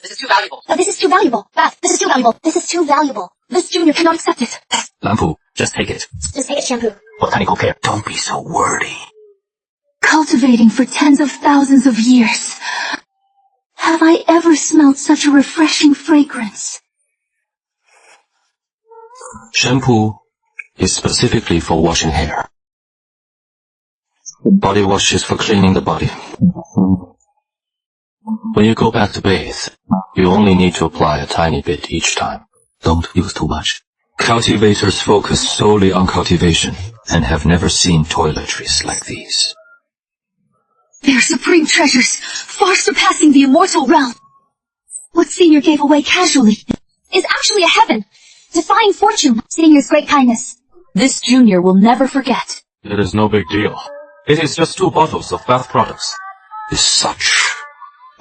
This is too valuable. This is too valuable. This is too valuable. This is too valuable. This junior cannot accept it. Lampu, just take it. Just take it, shampoo. Botanical care. Don't be so wordy. Cultivating for tens of thousands of years. Have I ever smelled such a refreshing fragrance? Shampoo is specifically for washing hair. Body wash is for cleaning the body. When you go back to bathe, you only need to apply a tiny bit each time. Don't use too much. Cultivators focus solely on cultivation and have never seen toiletries like these. They are supreme treasures, far surpassing the immortal realm. What Senior gave away casually is actually a heaven, defying fortune. Senior's great kindness. This junior will never forget. It is no big deal. It is just 2 bottles of bath products. Is such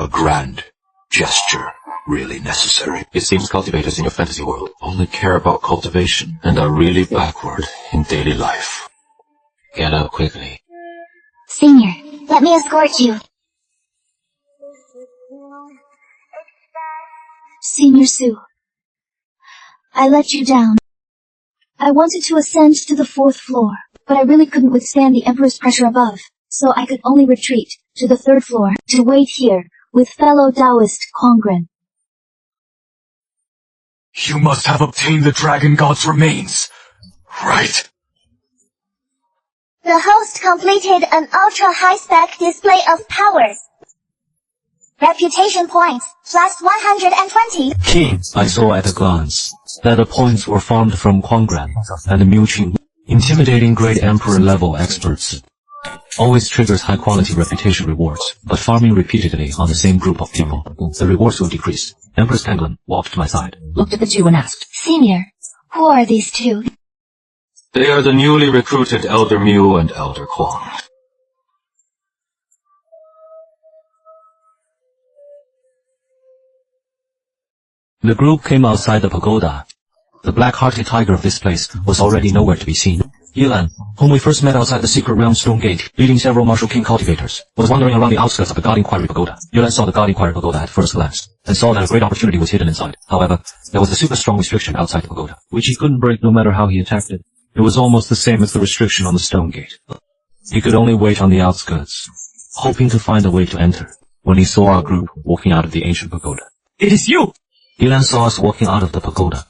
a grand gesture really necessary? It seems cultivators in your fantasy world only care about cultivation and are really backward in daily life. Get up quickly. Senior, let me escort you. Senior Su, I let you down. I wanted to ascend to the 4th floor, but I really couldn't withstand the Emperor's pressure above, so I could only retreat to the 3rd floor to wait here with fellow Taoist Kongren. You must have obtained the Dragon God's remains, right? The host completed an ultra-high-spec display of powers. Reputation points, plus 120. King, I saw at a glance that the points were farmed from Kwangran and Muqing. Intimidating Great Emperor level experts always triggers high-quality reputation rewards, but farming repeatedly on the same group of people, the rewards will decrease. Empress Penguin walked to my side, Looked at the 2 and asked, Senior, who are these 2? They are the newly recruited Elder Mu and Elder Kwang. The group came outside the pagoda. The black-hearted tiger of this place was already nowhere to be seen. Yilan, whom we first met outside the secret realm stone gate, leading several martial king cultivators, was wandering around the outskirts of the God Inquiry Pagoda. Yilan saw the God Inquiry Pagoda at first glance, and saw that a great opportunity was hidden inside. However, there was a super strong restriction outside the pagoda, which he couldn't break no matter how he attacked it. It was almost the same as the restriction on the stone gate. He could only wait on the outskirts, hoping to find a way to enter, when he saw our group walking out of the ancient pagoda. It is you! Yilan saw us walking out of the pagoda,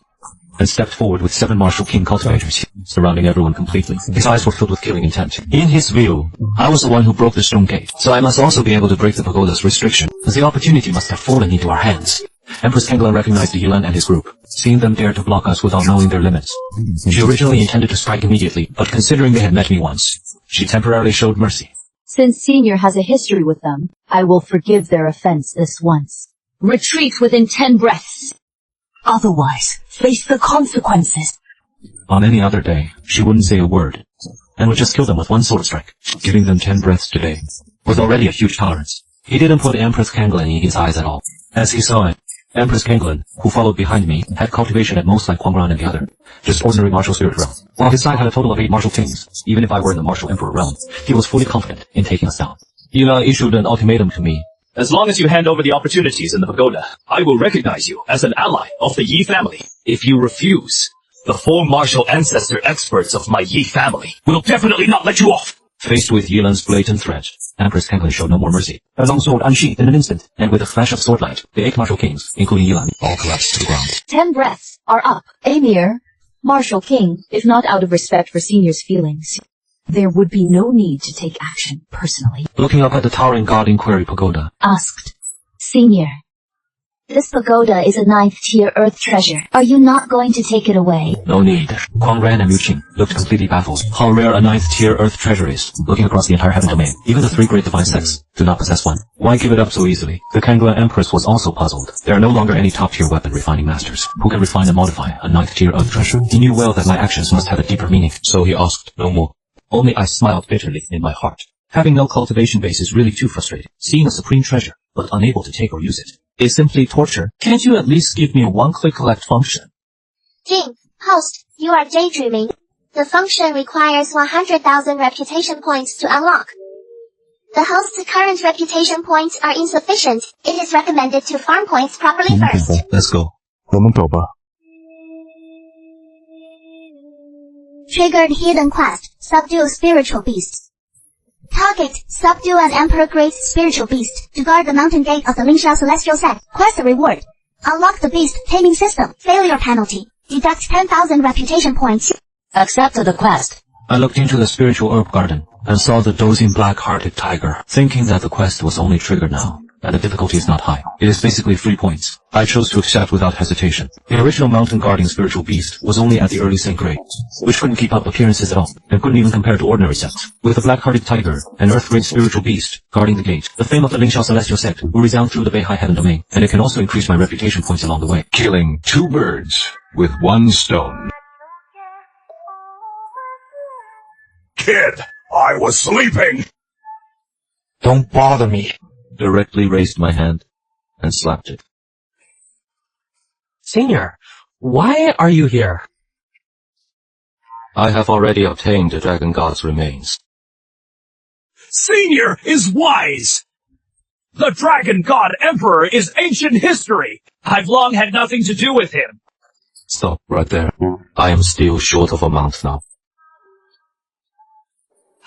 and stepped forward with 7 martial king cultivators, surrounding everyone completely. His eyes were filled with killing intent. In his view, I was the one who broke the stone gate, so I must also be able to break the pagoda's restriction, as the opportunity must have fallen into our hands. Empress Kanglan recognized Yilan and his group, seeing them dare to block us without knowing their limits. She originally intended to strike immediately, but considering they had met me once, she temporarily showed mercy. Since Senior has a history with them, I will forgive their offense this once. Retreat within 10 breaths. Otherwise, face the consequences. On any other day, she wouldn't say a word, and would just kill them with one sword strike. Giving them 10 breaths today was already a huge tolerance. He didn't put Empress Kanglan in his eyes at all. As he saw it, Empress Kanglan, who followed behind me, had cultivation at most like Huangran and the other, just ordinary martial spirit realm. While his side had a total of 8 martial kings, even if I were in the martial emperor realm, he was fully confident in taking us down. Yilan issued an ultimatum to me. As long as you hand over the opportunities in the pagoda, I will recognize you as an ally of the Yi family. If you refuse, the 4 martial ancestor experts of my Yi family will definitely not let you off. Faced with Yilan's blatant threat, Empress Kanglan showed no more mercy. Her long sword unsheathed in an instant, and with a flash of swordlight, the 8 martial kings, including Yilan, all collapsed to the ground. 10 breaths are up. Emir, Martial King, if not out of respect for Senior's feelings, there would be no need to take action personally. Looking up at the towering God Inquiry Pagoda, Asked, Senior, this pagoda is a 9th tier earth treasure. Are you not going to take it away? No need. Kwang Ran and Liu Qing looked completely baffled. How rare a 9th tier earth treasure is. Looking across the entire heaven domain, even the 3 great divine sects do not possess one. Why give it up so easily? The Kanglan Empress was also puzzled. There are no longer any top tier weapon refining masters who can refine and modify a 9th tier earth treasure. He knew well that my actions must have a deeper meaning, so he asked no more. Only I smiled bitterly in my heart. Having no cultivation base is really too frustrating. Seeing a supreme treasure, but unable to take or use it, is simply torture. Can't you at least give me a one-click collect function? Jing, host, you are daydreaming. The function requires 100,000 reputation points to unlock. The host's current reputation points are insufficient. It is recommended to farm points properly first. Let's go. Triggered hidden quest, subdue spiritual beasts. Target, subdue an emperor-grade spiritual beast to guard the mountain gate of the Lingxiao Celestial Sect. Quest reward. Unlock the beast taming system. Failure penalty. Deduct 10,000 reputation points. Accept the quest. I looked into the spiritual herb garden and saw the dozing black-hearted tiger, thinking that the quest was only triggered now, and the difficulty is not high. It is basically 3 points. I chose to accept without hesitation. The original mountain guarding spiritual beast was only at the early 2nd grade, which couldn't keep up appearances at all, and couldn't even compare to ordinary sets. With the black-hearted tiger, an earth-grade spiritual beast, guarding the gate, the fame of the Lingxiao Celestial Sect will resound through the Beihai Heaven Domain, and it can also increase my reputation points along the way. Killing 2 birds with 1 stone. Kid, I was sleeping! Don't bother me. Directly raised my hand and slapped it. Senior, why are you here? I have already obtained the Dragon God's remains. Senior is wise! The Dragon God Emperor is ancient history! I've long had nothing to do with him! Stop right there. I am still short of a mount now.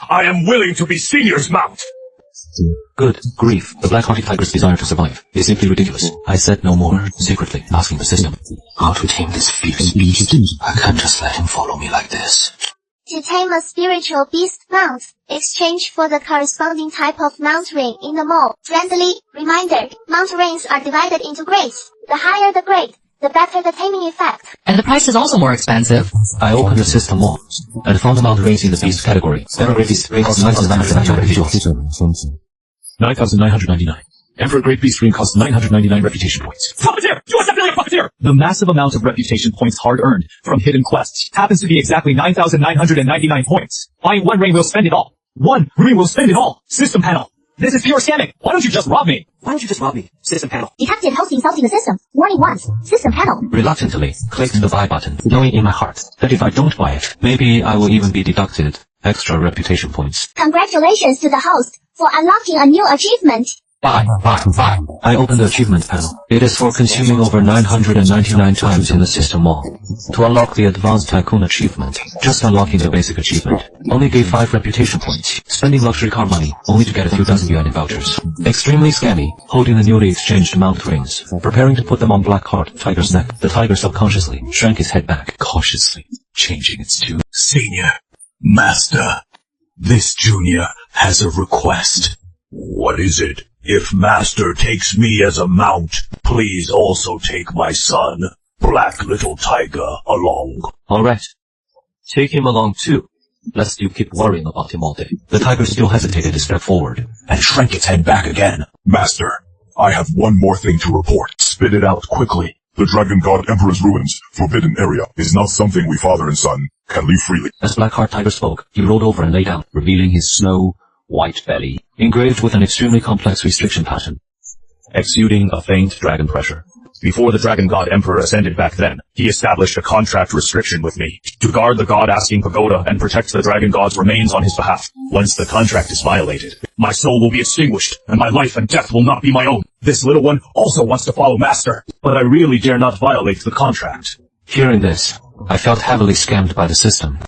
I am willing to be Senior's mount! Good grief, the black-hearted tiger's desire to survive is simply ridiculous. I said no more, secretly asking the system how to tame this fierce beast. I can't just let him follow me like this. To tame a spiritual beast mount, exchange for the corresponding type of mount ring in the mall. Friendly reminder, mount rings are divided into grades. The higher the grade, the better the taming effect. And the price is also more expensive. I opened the system wall and found the mount rings in the beast category. Emperor Beast ring costs 9,999 9,999. Emperor Great Beast ring costs 999 reputation points. Puppeteer! You are definitely a puppeteer! The massive amount of reputation points hard-earned from hidden quests happens to be exactly 9,999 points. Buying 1 ring will spend it all. 1 ring will spend it all. System panel. This is pure scamming. Why don't you just rob me? System panel. Detected host insulting the system. Warning once. System panel. Reluctantly, clicked the buy button, knowing in my heart that if I don't buy it, maybe I will even be deducted extra reputation points. Congratulations to the host for unlocking a new achievement. Buy. I opened the achievement panel. It is for consuming over 999 times in the system mall. To unlock the advanced tycoon achievement, just unlocking the basic achievement only gave 5 reputation points. Spending luxury car money only to get a few dozen yuan in vouchers. Extremely scammy, holding the newly exchanged mount rings. Preparing to put them on Blackheart Tiger's neck, the tiger subconsciously shrank his head back, cautiously changing its tune. Senior, Master, this junior has a request. What is it? If Master takes me as a mount, please also take my son, Black Little Tiger, along. Alright. Take him along too, lest you keep worrying about him all day. The tiger still hesitated to step forward, and shrank its head back again. Master, I have one more thing to report. Spit it out quickly. The Dragon God Emperor's ruins, forbidden area, is not something we father and son can leave freely. As Blackheart Tiger spoke, he rolled over and lay down, revealing his snow-white belly, engraved with an extremely complex restriction pattern, exuding a faint dragon pressure. Before the Dragon God Emperor ascended back then, he established a contract restriction with me to guard the God-asking pagoda and protect the Dragon God's remains on his behalf. Once the contract is violated, my soul will be extinguished, and my life and death will not be my own. This little one also wants to follow Master, but I really dare not violate the contract. Hearing this, I felt heavily scammed by the system.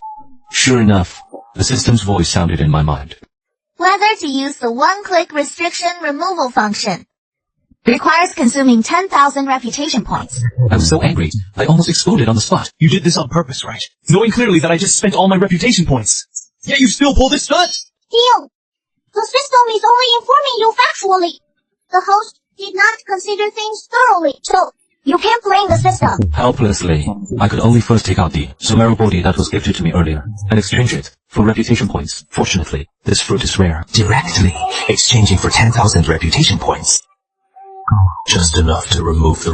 Sure enough, the system's voice sounded in my mind. Whether to use the one-click restriction removal function. Requires consuming 10,000 reputation points. I was so angry, I almost exploded on the spot. You did this on purpose, right? Knowing clearly that I just spent all my reputation points. Yet you still pull this stunt? Deal. The system is only informing you factually. The host did not consider things thoroughly, so you can't blame the system. Helplessly, I could only first take out the Sumeru body that was gifted to me earlier, and exchange it for reputation points. Fortunately, this fruit is rare. Directly exchanging for 10,000 reputation points. Just enough to remove the